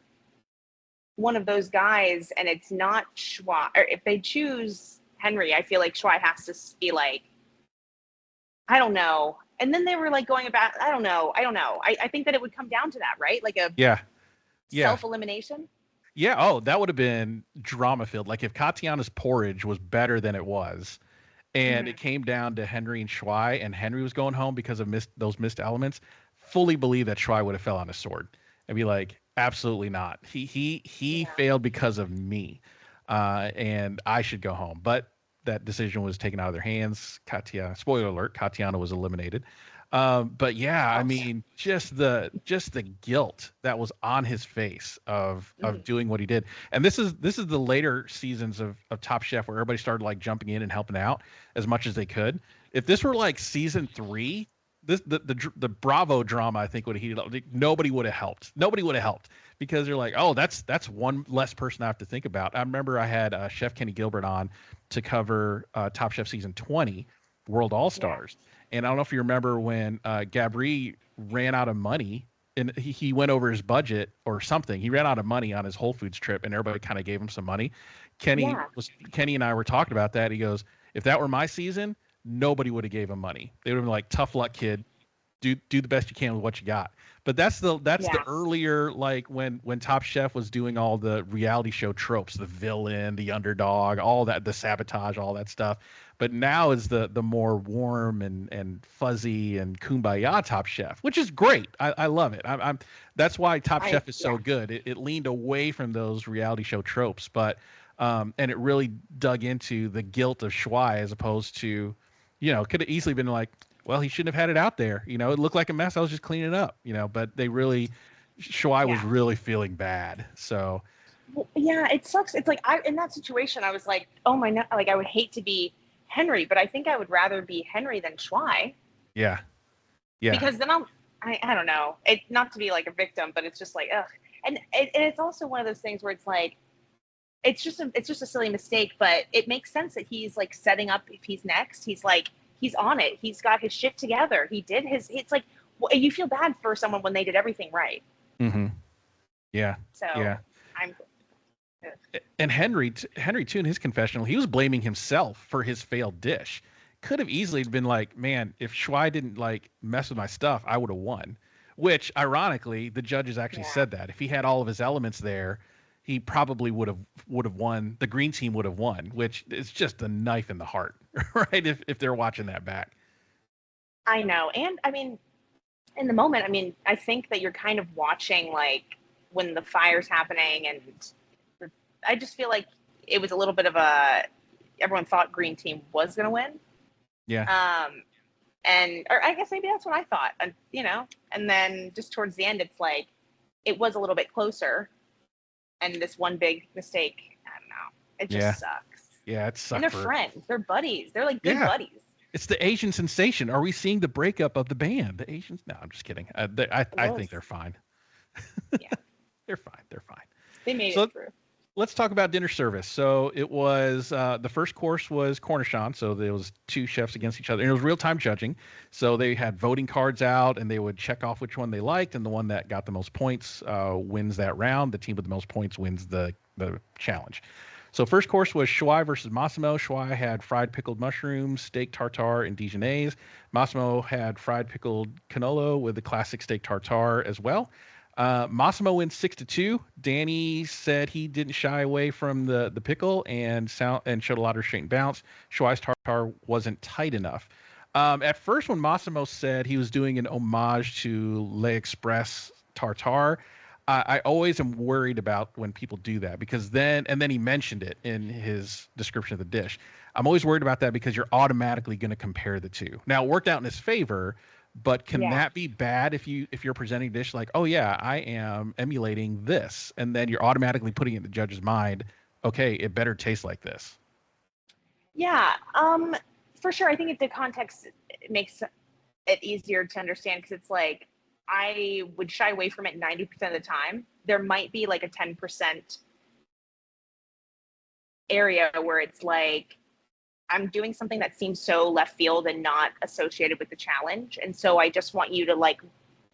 one of those guys and it's not Schwei, or if they choose Henry, I feel like Schwei has to be like, I don't know. And then they were like going about, I don't know. I think that it would come down to that, right? Like a self-elimination.
Yeah. Oh, that would have been drama filled. Like if Katiana's porridge was better than it was and it came down to Henry and Schwei and Henry was going home because of those missed elements, fully believe that Schwei would have fell on his sword and be like, absolutely not. He failed because of me, and I should go home. But that decision was taken out of their hands. Spoiler alert, Katiana was eliminated. But yeah, I mean, just the guilt that was on his face of doing what he did. And this is the later seasons of Top Chef where everybody started like jumping in and helping out as much as they could. If this were like season 3, the Bravo drama, I think, would have heated up. Nobody would have helped because they're like, oh, that's one less person I have to think about. I remember I had Chef Kenny Gilbert on to cover Top Chef season 20, World All Stars. And I don't know if you remember when Gabri ran out of money and he went over his budget or something. He ran out of money on his Whole Foods trip and everybody kind of gave him some money. Kenny and I were talking about that. He goes, if that were my season, nobody would have gave him money. They would have been like, tough luck, kid. Do the best you can with what you got. But that's the
Yeah.
earlier, like when Top Chef was doing all the reality show tropes, the villain, the underdog, all that, the sabotage, all that stuff. But now is the more warm and fuzzy and kumbaya Top Chef, which is great. I love it. I'm that's why Top Chef is so good. It leaned away from those reality show tropes, but and it really dug into the guilt of Schwai as opposed to, could have easily been like, well, he shouldn't have had it out there. It looked like a mess. I was just cleaning it up, but Schwai was really feeling bad. So
Well, yeah, it sucks. It's like in that situation, I was like, oh my, like I would hate to be Henry, but I think I would rather be Henry than Schwai.
Yeah.
Because then I don't know. It not to be like a victim, but it's just like, ugh. And it's also one of those things where it's like, it's just a silly mistake, but it makes sense that he's like setting up if he's next. He's like, he's on it. He's got his shit together. He did it's like, you feel bad for someone when they did everything right.
Mm-hmm. Yeah.
So
yeah.
I'm.
And Henry too, in his confessional, he was blaming himself for his failed dish. Could have easily been like, man, if Schwai didn't like mess with my stuff, I would have won. Which, ironically, the judges actually said that if he had all of his elements there, he probably would have won. The green team would have won, which is just a knife in the heart, right? If they're watching that back.
I know, and I mean, in the moment, I mean, I think that you're kind of watching like when the fire's happening, and I just feel like it was a little bit of everyone thought green team was going to win.
Yeah.
Or I guess maybe that's what I thought, and then just towards the end, it's like, it was a little bit closer, and this one big mistake, I don't know. It just sucks.
Yeah, it sucks.
And they're friends. They're buddies. They're like good buddies.
It's the Asian sensation. Are we seeing the breakup of the band? The Asians? No, I'm just kidding. I think they're fine.
Yeah.
They're fine. They're fine.
They made it through.
Let's talk about dinner service. So it was the first course was Cornichon. So there was two chefs against each other. And it was real-time judging. So they had voting cards out, and they would check off which one they liked, and the one that got the most points wins that round. The team with the most points wins the challenge. So first course was Schwai versus Massimo. Schwai had fried pickled mushrooms, steak tartare, and Dijonnaise. Massimo had fried pickled cannolo with the classic steak tartare as well. Massimo wins 6-2. Danny said he didn't shy away from the pickle and showed a lot of restraint and bounce. Schwai's tartare wasn't tight enough. At first, when Massimo said he was doing an homage to Le Express tartare, I always am worried about when people do that, because then he mentioned it in his description of the dish. I'm always worried about that because you're automatically going to compare the two. Now, it worked out in his favor, but can that be bad if you're presenting a dish like, oh yeah, I am emulating this, and then you're automatically putting it in the judge's mind, okay, it better taste like this.
Yeah, for sure. I think the context makes it easier to understand, because it's like, I would shy away from it 90% of the time. There might be like a 10% area where it's like, I'm doing something that seems so left field and not associated with the challenge. And so I just want you to like,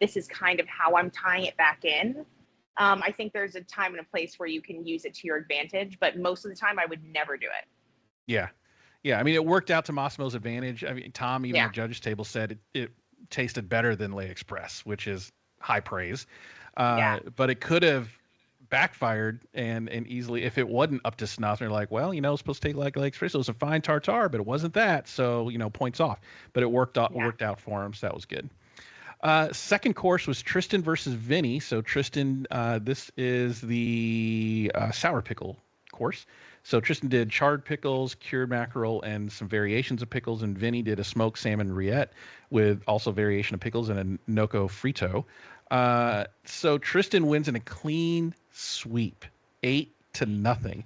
this is kind of how I'm tying it back in. I think there's a time and a place where you can use it to your advantage, but most of the time I would never do it.
Yeah. Yeah. I mean, it worked out to Massimo's advantage. I mean, Tom, even at the judges table, said it tasted better than Le Express, which is high praise. But it could have backfired and easily if it wasn't up to snuff. They're like, well, it's supposed to taste like Le Express. It was a fine tartare, but it wasn't that. So, points off. But it worked out for him. So that was good. Second course was Tristan versus Vinny. So Tristan, this is the sour pickle course. So Tristan did charred pickles, cured mackerel, and some variations of pickles, and Vinny did a smoked salmon rillette with also variation of pickles and a gnocco frito. So Tristan wins in a clean sweep, 8-0.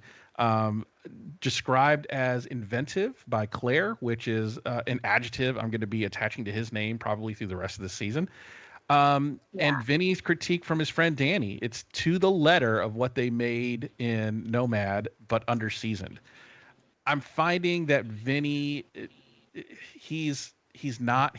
Described as inventive by Claire, which is an adjective I'm going to be attaching to his name probably through the rest of the season. And Vinny's critique from his friend Danny, it's to the letter of what they made in Nomad, but under-seasoned. I'm finding that Vinny, he's not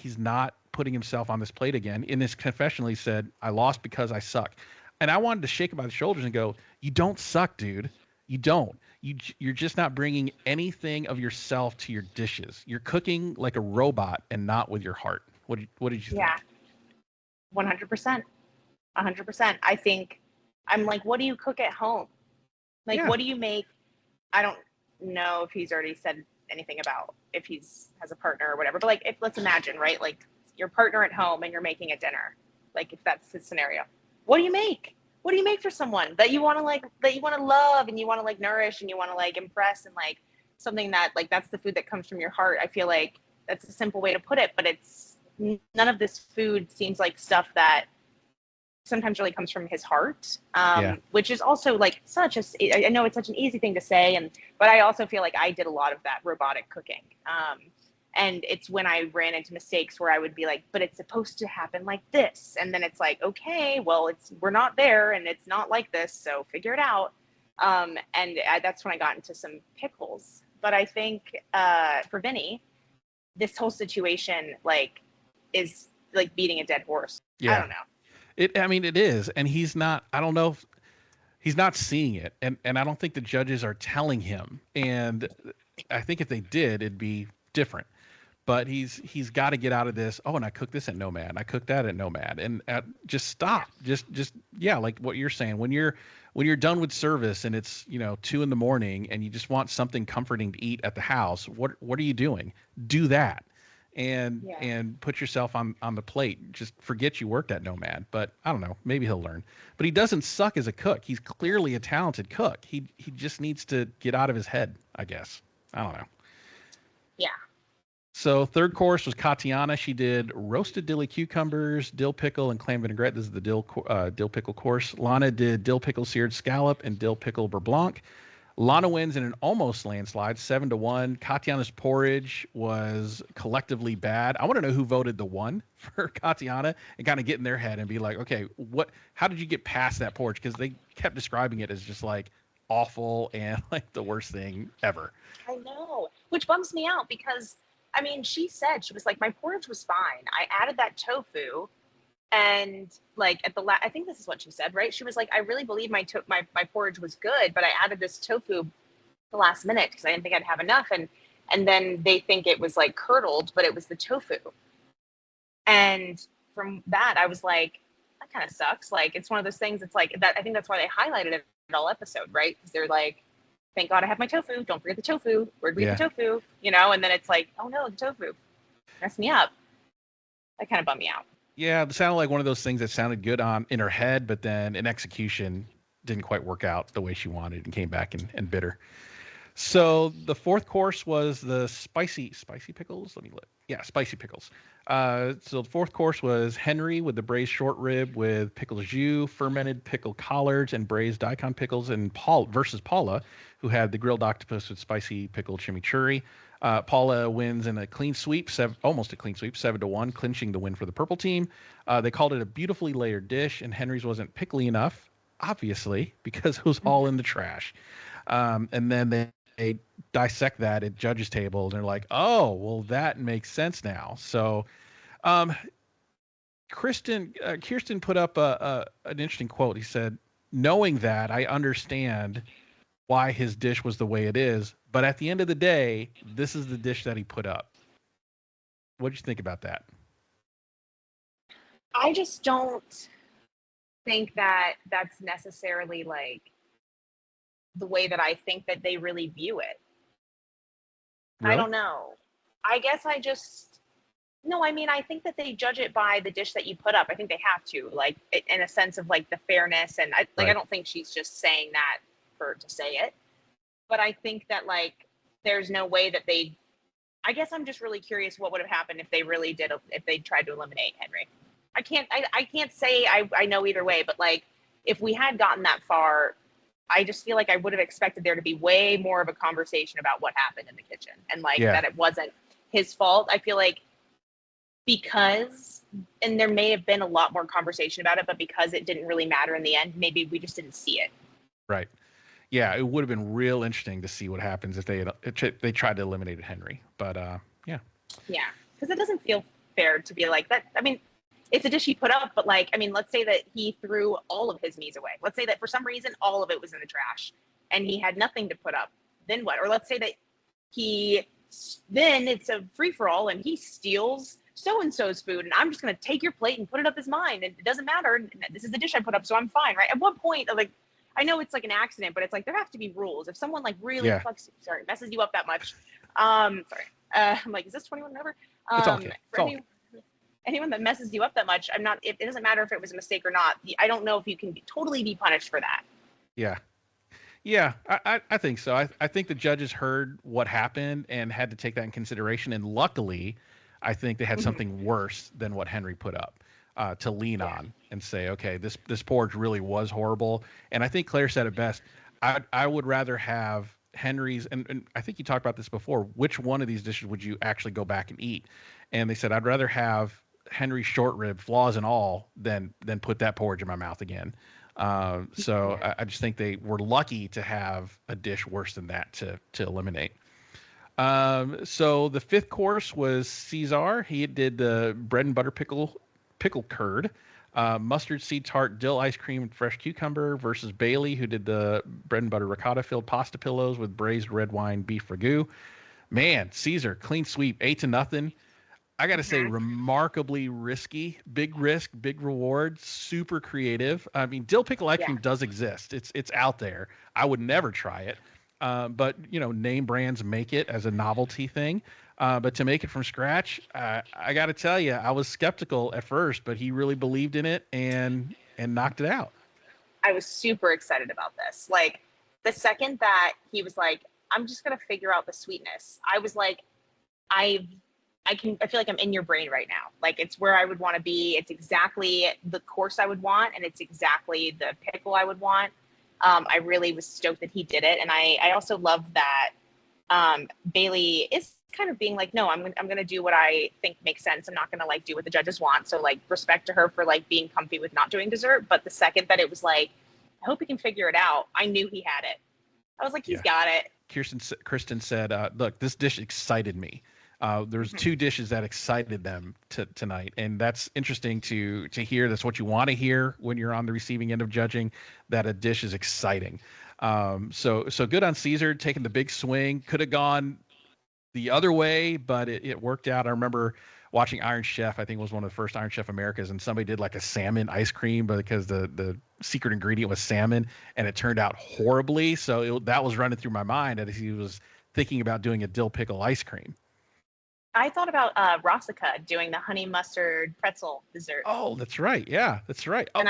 putting himself on this plate again. In his confessional, he said, I lost because I suck. And I wanted to shake him by the shoulders and go, you don't suck, dude. You don't. You're just not bringing anything of yourself to your dishes. You're cooking like a robot and not with your heart. What did you think?
100%. 100%. I think I'm like, what do you cook at home? Like,
Yeah.
what do you make? I don't know if he's already said anything about if has a partner or whatever, but like, let's imagine, right? Like your partner at home and you're making a dinner. Like if that's his scenario, what do you make? What do you make for someone that you want to love and you want to like nourish and you want to like impress and like something that like, that's the food that comes from your heart. I feel like that's a simple way to put it, but it's none of this food seems like stuff that sometimes really comes from his heart, which is also like I know it's such an easy thing to say, but I also feel like I did a lot of that robotic cooking. And it's when I ran into mistakes where I would be like, but it's supposed to happen like this. And then it's like, okay, well, we're not there and it's not like this. So figure it out. That's when I got into some pickles. But I think for Vinny, this whole situation like is like beating a dead horse.
Yeah.
I don't know.
It is. And I don't know if he's not seeing it. And I don't think the judges are telling him. And I think if they did, it'd be different. But he's got to get out of this. Oh, and I cooked this at Nomad. I cooked that at Nomad. And just stop. Just like what you're saying. When you're done with service and it's 2 a.m. and you just want something comforting to eat at the house, what are you doing? Do that. And put yourself on the plate. Just forget you worked at Nomad. But I don't know. Maybe he'll learn. But he doesn't suck as a cook. He's clearly a talented cook. He just needs to get out of his head, I guess. I don't know.
Yeah.
So third course was Katiana. She did roasted dilly cucumbers, dill pickle, and clam vinaigrette. This is the dill pickle course. Lana did dill pickle seared scallop and dill pickle beurre blanc. Lana wins in an almost landslide, 7-1. Katiana's porridge was collectively bad. I want to know who voted the 1 for Katiana and kind of get in their head and be like, okay, how did you get past that porridge? Because they kept describing it as just like awful and like the worst thing ever.
I know, which bums me out because she said, she was like, my porridge was fine. I added that tofu and like I think this is what she said, right? She was like, I really believe my porridge was good, but I added this tofu the last minute because I didn't think I'd have enough. And then they think it was like curdled, but it was the tofu. And from that, I was like, that kind of sucks. Like, it's one of those things. It's like that. I think that's why they highlighted it all episode, right? Because they're like, thank God I have my tofu. Don't forget the tofu. Where'd we get the tofu? And then it's like, oh no, the tofu messed me up. That kind of bummed me out.
Yeah, it sounded like one of those things that sounded good in her head, but then in execution didn't quite work out the way she wanted and came back and bit her. So the fourth course was the spicy pickles. Spicy pickles. So the fourth course was Henry with the braised short rib with pickle jus, fermented pickle collards, and braised daikon pickles, and versus Paula, who had the grilled octopus with spicy pickle chimichurri. Paula wins in a clean sweep, almost a clean sweep, 7-1, clinching the win for the purple team. They called it a beautifully layered dish, and Henry's wasn't pickly enough, obviously, because it was all in the trash. And then they dissect that at judges' table, and they're like, oh, well, that makes sense now. So Kirsten put up an interesting quote. He said, knowing that, I understand why his dish was the way it is, but at the end of the day, this is the dish that he put up. What did you think about that?
I just don't think that that's necessarily like the way that I think that they really view it. Really? I don't know. I guess I think that they judge it by the dish that you put up. I think they have to, like, in a sense of like the fairness. And I don't think she's just saying that to say it, but I think that like, there's no way that I guess I'm just really curious what would have happened if they really if they tried to eliminate Henry. I can't say I know either way, but like, if we had gotten that far, I just feel like I would have expected there to be way more of a conversation about what happened in the kitchen and like that it wasn't his fault. I feel like and there may have been a lot more conversation about it, but because it didn't really matter in the end, maybe we just didn't see it.
Right. Yeah, it would have been real interesting to see what happens if they tried to eliminate Henry. But yeah,
because it doesn't feel fair to be like that. It's a dish he put up, but like, let's say that he threw all of his mise away. Let's say that for some reason all of it was in the trash and he had nothing to put up. Then what? Or let's say that then it's a free for all and he steals so-and-so's food, and I'm just going to take your plate and put it up as mine. And it doesn't matter. This is the dish I put up, so I'm fine, right? At what point, like, I know it's like an accident, but it's like there have to be rules. If someone like really messes you up that much, I'm like, is this 21 and over?
It's all okay.
Anyone that messes you up that much, it doesn't matter if it was a mistake or not. I don't know if you can totally be punished for that.
Yeah. Yeah, I think so. I think the judges heard what happened and had to take that in consideration. And luckily, I think they had something worse than what Henry put up to lean on and say, okay, this porridge really was horrible. And I think Claire said it best. I would rather have Henry's, and I think you talked about this before, which one of these dishes would you actually go back and eat? And they said, I'd rather have Henry's short rib, flaws and all, than put that porridge in my mouth again. So I just think they were lucky to have a dish worse than that to eliminate. So the fifth course was Caesar. He did the bread and butter pickle curd, mustard seed tart, dill ice cream, and fresh cucumber versus Bailey, who did the bread and butter ricotta filled pasta pillows with braised red wine beef ragu. Man, Caesar, clean sweep, 8-0. I got to say, remarkably risky, big risk, big reward, super creative. I mean, dill pickle ice cream does exist. It's out there. I would never try it. But, name brands make it as a novelty thing. But to make it from scratch, I got to tell you, I was skeptical at first, but he really believed in it and knocked it out.
I was super excited about this. Like, the second that he was like, I'm just going to figure out the sweetness, I was like, I feel like I'm in your brain right now. Like, it's where I would want to be. It's exactly the course I would want, and it's exactly the pickle I would want. I really was stoked that he did it. And I also love that Bailey is kind of being like, no, I'm going to do what I think makes sense. I'm not going to like do what the judges want. So like, respect to her for like being comfy with not doing dessert. But the second that it was like, I hope he can figure it out, I knew he had it. I was like, he's got it.
Kristen said, look, this dish excited me. There's two dishes that excited them tonight, and that's interesting to hear. That's what you want to hear when you're on the receiving end of judging, that a dish is exciting. So good on Caesar taking the big swing. Could have gone the other way, but it worked out. I remember watching Iron Chef. I think it was one of the first Iron Chef Americas, and somebody did like a salmon ice cream, but because the secret ingredient was salmon, and it turned out horribly. So that was running through my mind as he was thinking about doing a dill pickle ice cream.
I thought about Rossica doing the honey mustard pretzel dessert.
Oh, that's right. Yeah, that's right. Oh,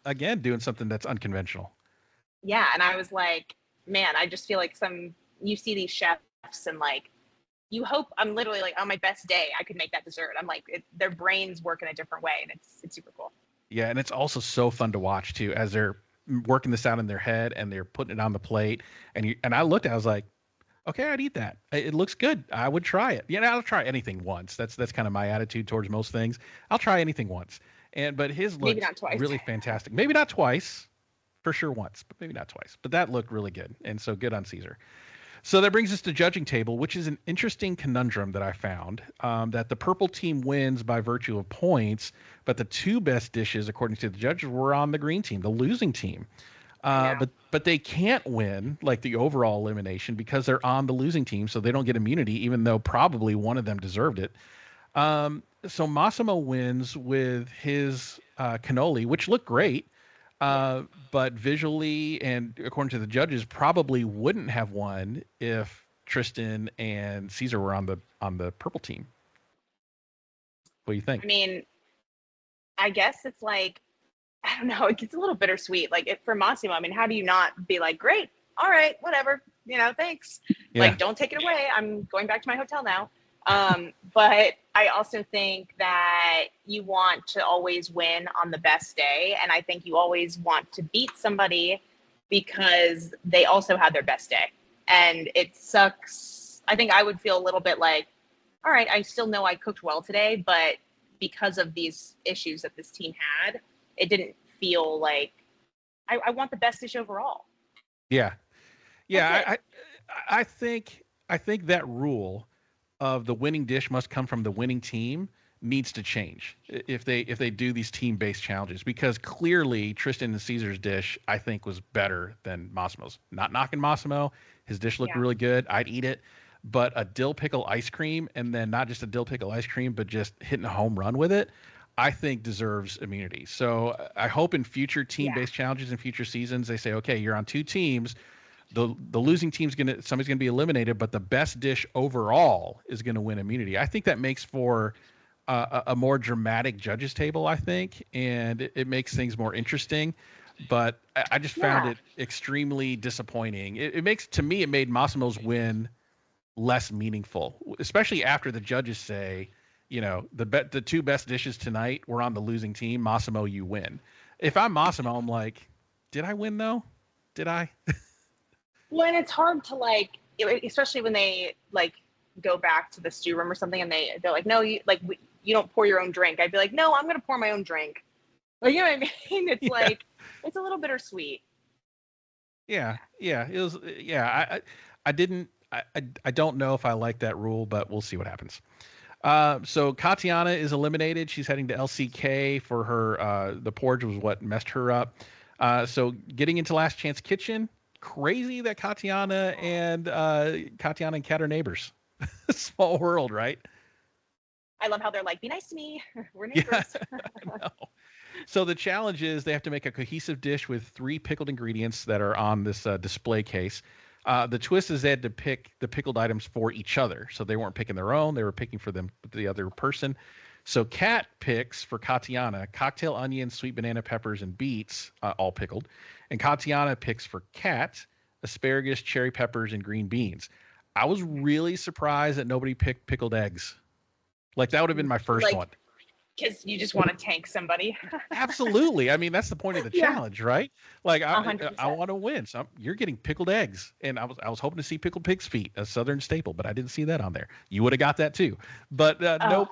again, doing something that's unconventional.
Yeah, and I was like, man, I just feel like you see these chefs and like, you hope, I'm literally like, on my best day, I could make that dessert. I'm like, their brains work in a different way, and it's super cool.
Yeah, and it's also so fun to watch too, as they're working this out in their head and they're putting it on the plate. And I looked, I was like, okay, I'd eat that. It looks good. I would try it. I'll try anything once. That's kind of my attitude towards most things. I'll try anything once. But his looks really fantastic. Maybe not twice, for sure once, but maybe not twice. But that looked really good, and so good on Caesar. So that brings us to judging table, which is an interesting conundrum that I found, that the purple team wins by virtue of points, but the two best dishes, according to the judges, were on the green team, the losing team. But they can't win like the overall elimination because they're on the losing team, so they don't get immunity, even though probably one of them deserved it. So Massimo wins with his cannoli, which looked great, but visually and according to the judges, probably wouldn't have won if Tristan and Caesar were on the purple team. What do you think?
I mean, I guess it's like, I don't know, it gets a little bittersweet. Like for Massimo, I mean, how do you not be like, great, all right, whatever, thanks. Yeah. Like, don't take it away. I'm going back to my hotel now. But I also think that you want to always win on the best day. And I think you always want to beat somebody because they also had their best day. And it sucks. I think I would feel a little bit like, all right, I still know I cooked well today, but because of these issues that this team had, it didn't feel like I want the best dish overall.
Yeah. I think that rule of the winning dish must come from the winning team needs to change if they do these team-based challenges, because clearly Tristan and Caesar's dish, I think, was better than Massimo's. Not knocking Massimo. His dish looked really good. I'd eat it. but a dill pickle ice cream, and then not just a dill pickle ice cream, but just hitting a home run with it, I think deserves immunity. So I hope in future team-based challenges in future seasons, they say, okay, you're on two teams. The losing team's somebody's gonna be eliminated, but the best dish overall is gonna win immunity. I think that makes for a more dramatic judges table, I think, and it makes things more interesting. But I just found it extremely disappointing. It made Massimo's win less meaningful, especially after the judges say, the two best dishes tonight were on the losing team. Massimo, you win. If I'm Massimo, I'm like, did I win though? Did I?
Well, and it's hard to especially when they go back to the stew room or something, and they're like, no, you don't pour your own drink. I'd be like, no, I'm gonna pour my own drink. You know what I mean? It's it's a little bittersweet.
Yeah. It was. Yeah. I don't know if I like that rule, but we'll see what happens. So Katiana is eliminated. She's heading to LCK for her. The porridge was what messed her up. So getting into Last Chance Kitchen. Crazy that Katiana and Kat are neighbors. Small world, right?
I love how they're like, be nice to me. We're neighbors.
Yeah, so the challenge is they have to make a cohesive dish with 3 pickled ingredients that are on this display case. The twist is they had to pick the pickled items for each other. So they weren't picking their own. They were picking for the other person. So Kat picks for Katiana cocktail onions, sweet banana peppers, and beets, all pickled. And Katiana picks for Kat asparagus, cherry peppers, and green beans. I was really surprised that nobody picked pickled eggs. Like, that would have been my first one.
Because you just want to tank somebody.
Absolutely. I mean, that's the point of the challenge, right? Like, I want to win. So you're getting pickled eggs, and I was hoping to see pickled pig's feet, a Southern staple, but I didn't see that on there. You would have got that too, but no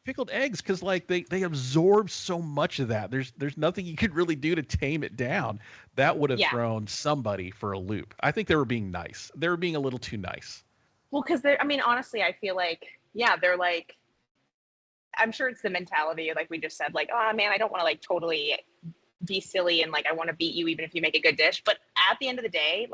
pickled eggs, because they absorb so much of that. There's nothing you could really do to tame it down. That would have thrown somebody for a loop. I think they were being nice. They were being a little too nice.
Well, because honestly, I feel like they're like. I'm sure it's the mentality, like we just said, like, oh man, I don't want to totally be silly and I want to beat you even if you make a good dish. But at the end of the day,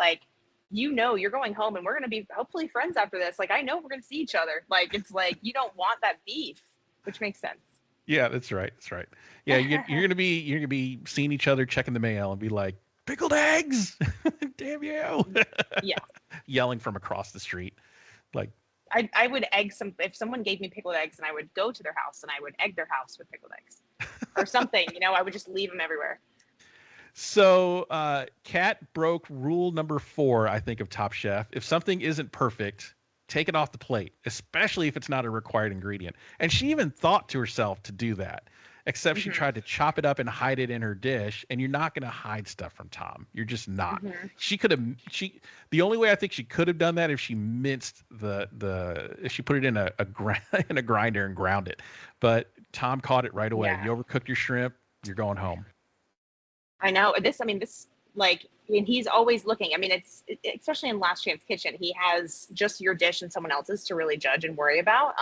you're going home and we're going to be hopefully friends after this. I know we're going to see each other. It's you don't want that beef, which makes sense.
Yeah, that's right. That's right. Yeah, you're gonna be seeing each other, checking the mail, and be like, pickled eggs, damn you!
Yeah,
yelling from across the street, like.
I would egg if someone gave me pickled eggs, and I would go to their house and I would egg their house with pickled eggs or something, I would just leave them everywhere.
So Kat broke rule number 4, I think, of Top Chef. If something isn't perfect, take it off the plate, especially if it's not a required ingredient. And she even thought to herself to do that, except she tried to chop it up and hide it in her dish. And you're not going to hide stuff from Tom. You're just not. The only way I think she could have done that if she minced if she put it in a grinder and ground it. But Tom caught it right away. Yeah. You overcooked your shrimp, you're going home.
I know and he's always looking. It's especially in Last Chance Kitchen, he has just your dish and someone else's to really judge and worry about.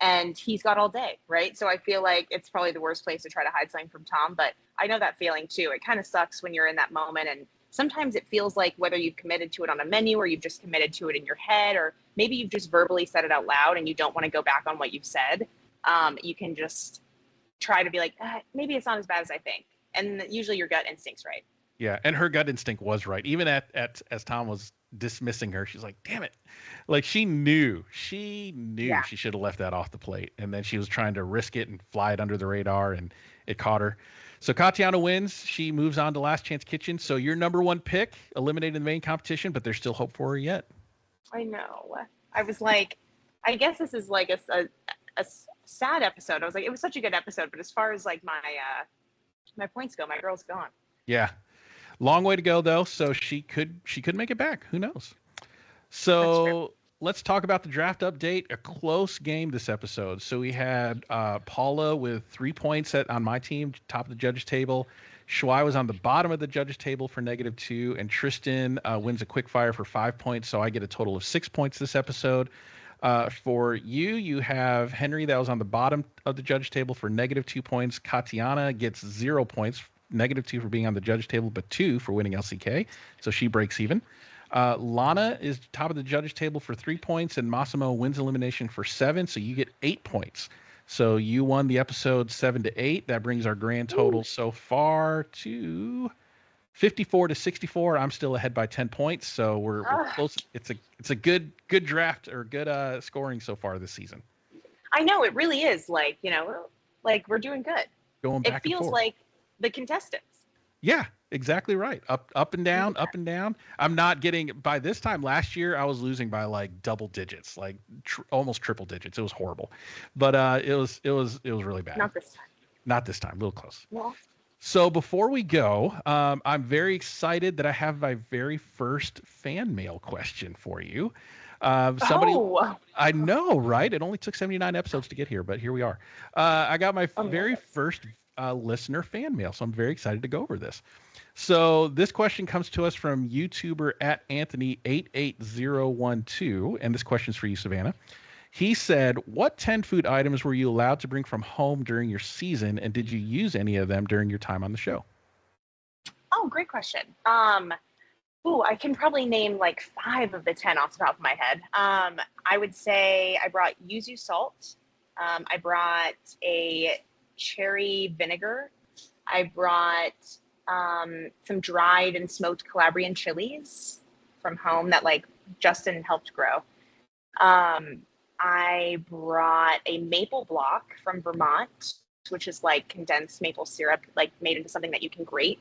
And he's got all day, right? So I feel like it's probably the worst place to try to hide something from Tom, but I know that feeling too. It kind of sucks when you're in that moment, and sometimes it feels like whether you've committed to it on a menu or you've just committed to it in your head, or maybe you've just verbally said it out loud and you don't want to go back on what you've said. You can just try to be like, maybe it's not as bad as I think. And usually your gut instinct's right.
Yeah, and her gut instinct was right. Even as Tom was dismissing her, she's like, damn it. She knew she should have left that off the plate. And then she was trying to risk it and fly it under the radar, and it caught her. So Katiana wins. She moves on to Last Chance Kitchen. So your number 1 pick, eliminated in the main competition, but there's still hope for her yet.
I know. I was like, I guess this is a sad episode. I was like, it was such a good episode, but as far as my points go, my girl's gone.
Yeah. Long way to go, though, so she could make it back. Who knows? So let's talk about the draft update. A close game this episode. So we had Paula with 3 points on my team, top of the judges table. Shuai was on the bottom of the judges table for -2, and Tristan wins a quick fire for 5 points, so I get a total of 6 points this episode. For you have Henry that was on the bottom of the judge table for -2 points. Katiana gets 0 points, -2 for being on the judge table, but 2 for winning LCK. So she breaks even. Lana is top of the judges table for 3 points, and Massimo wins elimination for 7. So you get 8 points. So you won the episode 7-8. That brings our grand total so far to 54 to 64. I'm still ahead by 10 points. So we're close. It's a good draft or good scoring so far this season.
I know it really is like we're doing good.
Going back
it feels
and forth.
like the contestants.
Yeah, exactly right. Up and down, up and down. I'm not getting, by this time last year, I was losing by like double digits, like almost triple digits. It was horrible, but it was really bad.
Not this time.
Not this time. A little close.
Yeah.
So before we go, I'm very excited that I have my very first fan mail question for you. I know, right? It only took 79 episodes to get here, but here we are. I got my very first listener fan mail, so I'm very excited to go over this. So this question comes to us from YouTuber at Anthony88012, and this question's for you, Savannah. He said, what 10 food items were you allowed to bring from home during your season, and did you use any of them during your time on the show?
Oh, great question. I can probably name like 5 of the 10 off the top of my head. I would say I brought yuzu salt. I brought a cherry vinegar. I brought some dried and smoked Calabrian chilies from home that like Justin helped grow. I brought a maple block from Vermont, which is like condensed maple syrup, like made into something that you can grate.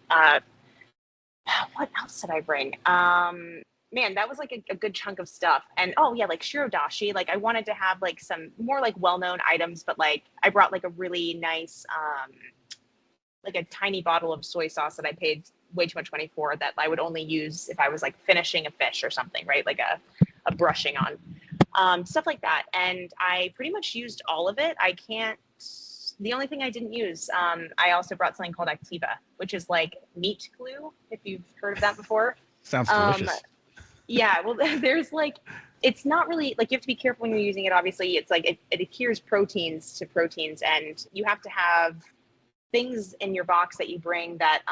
What else did I bring? Man, that was like a good chunk of stuff. And like shirodashi. Like I wanted to have like some more like well-known items, but like I brought like a really nice, like a tiny bottle of soy sauce that I paid way too much money for that I would only use if I was like finishing a fish or something, right? Like a brushing on, stuff like that. And I pretty much used all of it. The only thing I didn't use, I also brought something called Activa, which is like meat glue, if you've heard of that before.
Sounds delicious.
Yeah, well, there's like, it's not really, like you have to be careful when you're using it, obviously. It's like, it adheres proteins to proteins, and you have to have things in your box that you bring that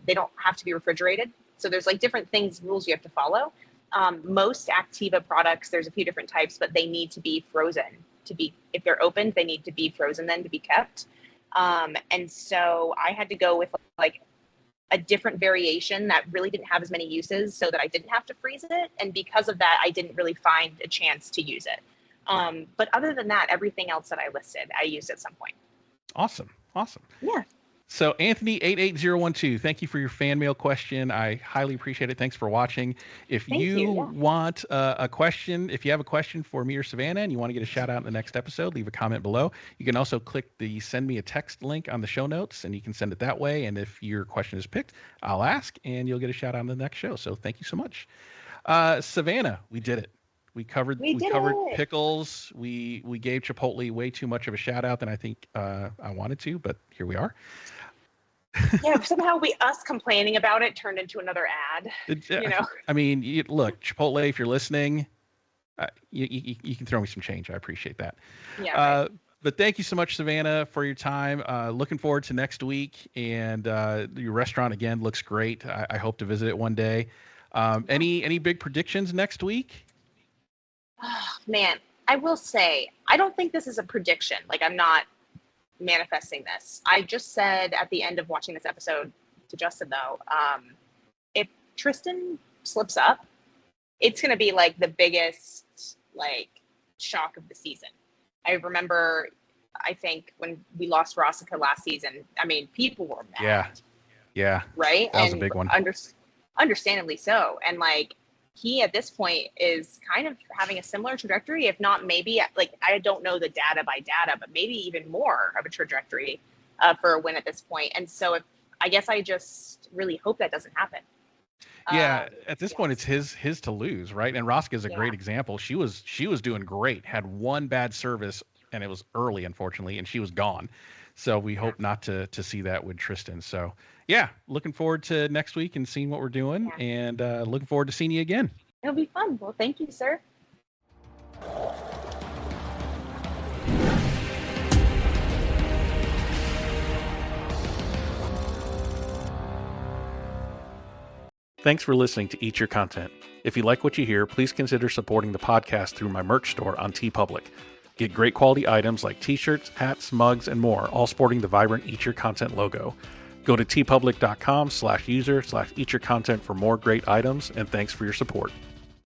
they don't have to be refrigerated. So there's like different rules you have to follow. Most Activa products, there's a few different types, but they need to be frozen. If they're opened, they need to be frozen then to be kept. And so I had to go with like a different variation that really didn't have as many uses so that I didn't have to freeze it. And because of that, I didn't really find a chance to use it. But other than that, everything else that I listed, I used at some point.
Awesome.
Yeah.
So Anthony88012, thank you for your fan mail question. I highly appreciate it. Thanks for watching. If you want a question, if you have a question for me or Savannah and you want to get a shout out in the next episode, leave a comment below. You can also click the send me a text link on the show notes and you can send it that way. And if your question is picked, I'll ask and you'll get a shout out in the next show. So thank you so much. Savannah, we did it. We covered Pickles. We gave Chipotle way too much of a shout out than I think I wanted to, but here we are.
Yeah, somehow us complaining about it turned into another ad.
I mean, look, Chipotle, if you're listening, you can throw me some change. I appreciate that.
Yeah. Right.
But thank you so much, Savannah, for your time. Looking forward to next week, and your restaurant again looks great. I hope to visit it one day. Any big predictions next week?
Oh, man, I will say, I don't think this is a prediction. Like, I'm not manifesting this. I just said at the end of watching this episode to Justin, though, if Tristan slips up, it's going to be like the biggest like shock of the season. I remember, I think when we lost Rossica last season, I mean, people were mad.
Yeah.
Right?
That was a big one.
Understandably so. And like, he at this point is kind of having a similar trajectory, if not maybe, like, I don't know the data by data, but maybe even more of a trajectory for a win at this point. And so I guess I just really hope that doesn't happen.
Yeah, at this point, it's his to lose, right? And Rossica is a great example. She was doing great, had one bad service, and it was early, unfortunately, and she was gone. So we hope not to see that with Tristan. So yeah, looking forward to next week and seeing what we're doing, and looking forward to seeing you again.
It'll be fun. Well, thank you, sir.
Thanks for listening to Eat Your Content. If you like what you hear, please consider supporting the podcast through my merch store on TeePublic. Get great quality items like t-shirts, hats, mugs, and more, all sporting the vibrant Eat Your Content logo. Go to teepublic.com/user/eatyourcontent for more great items, and thanks for your support.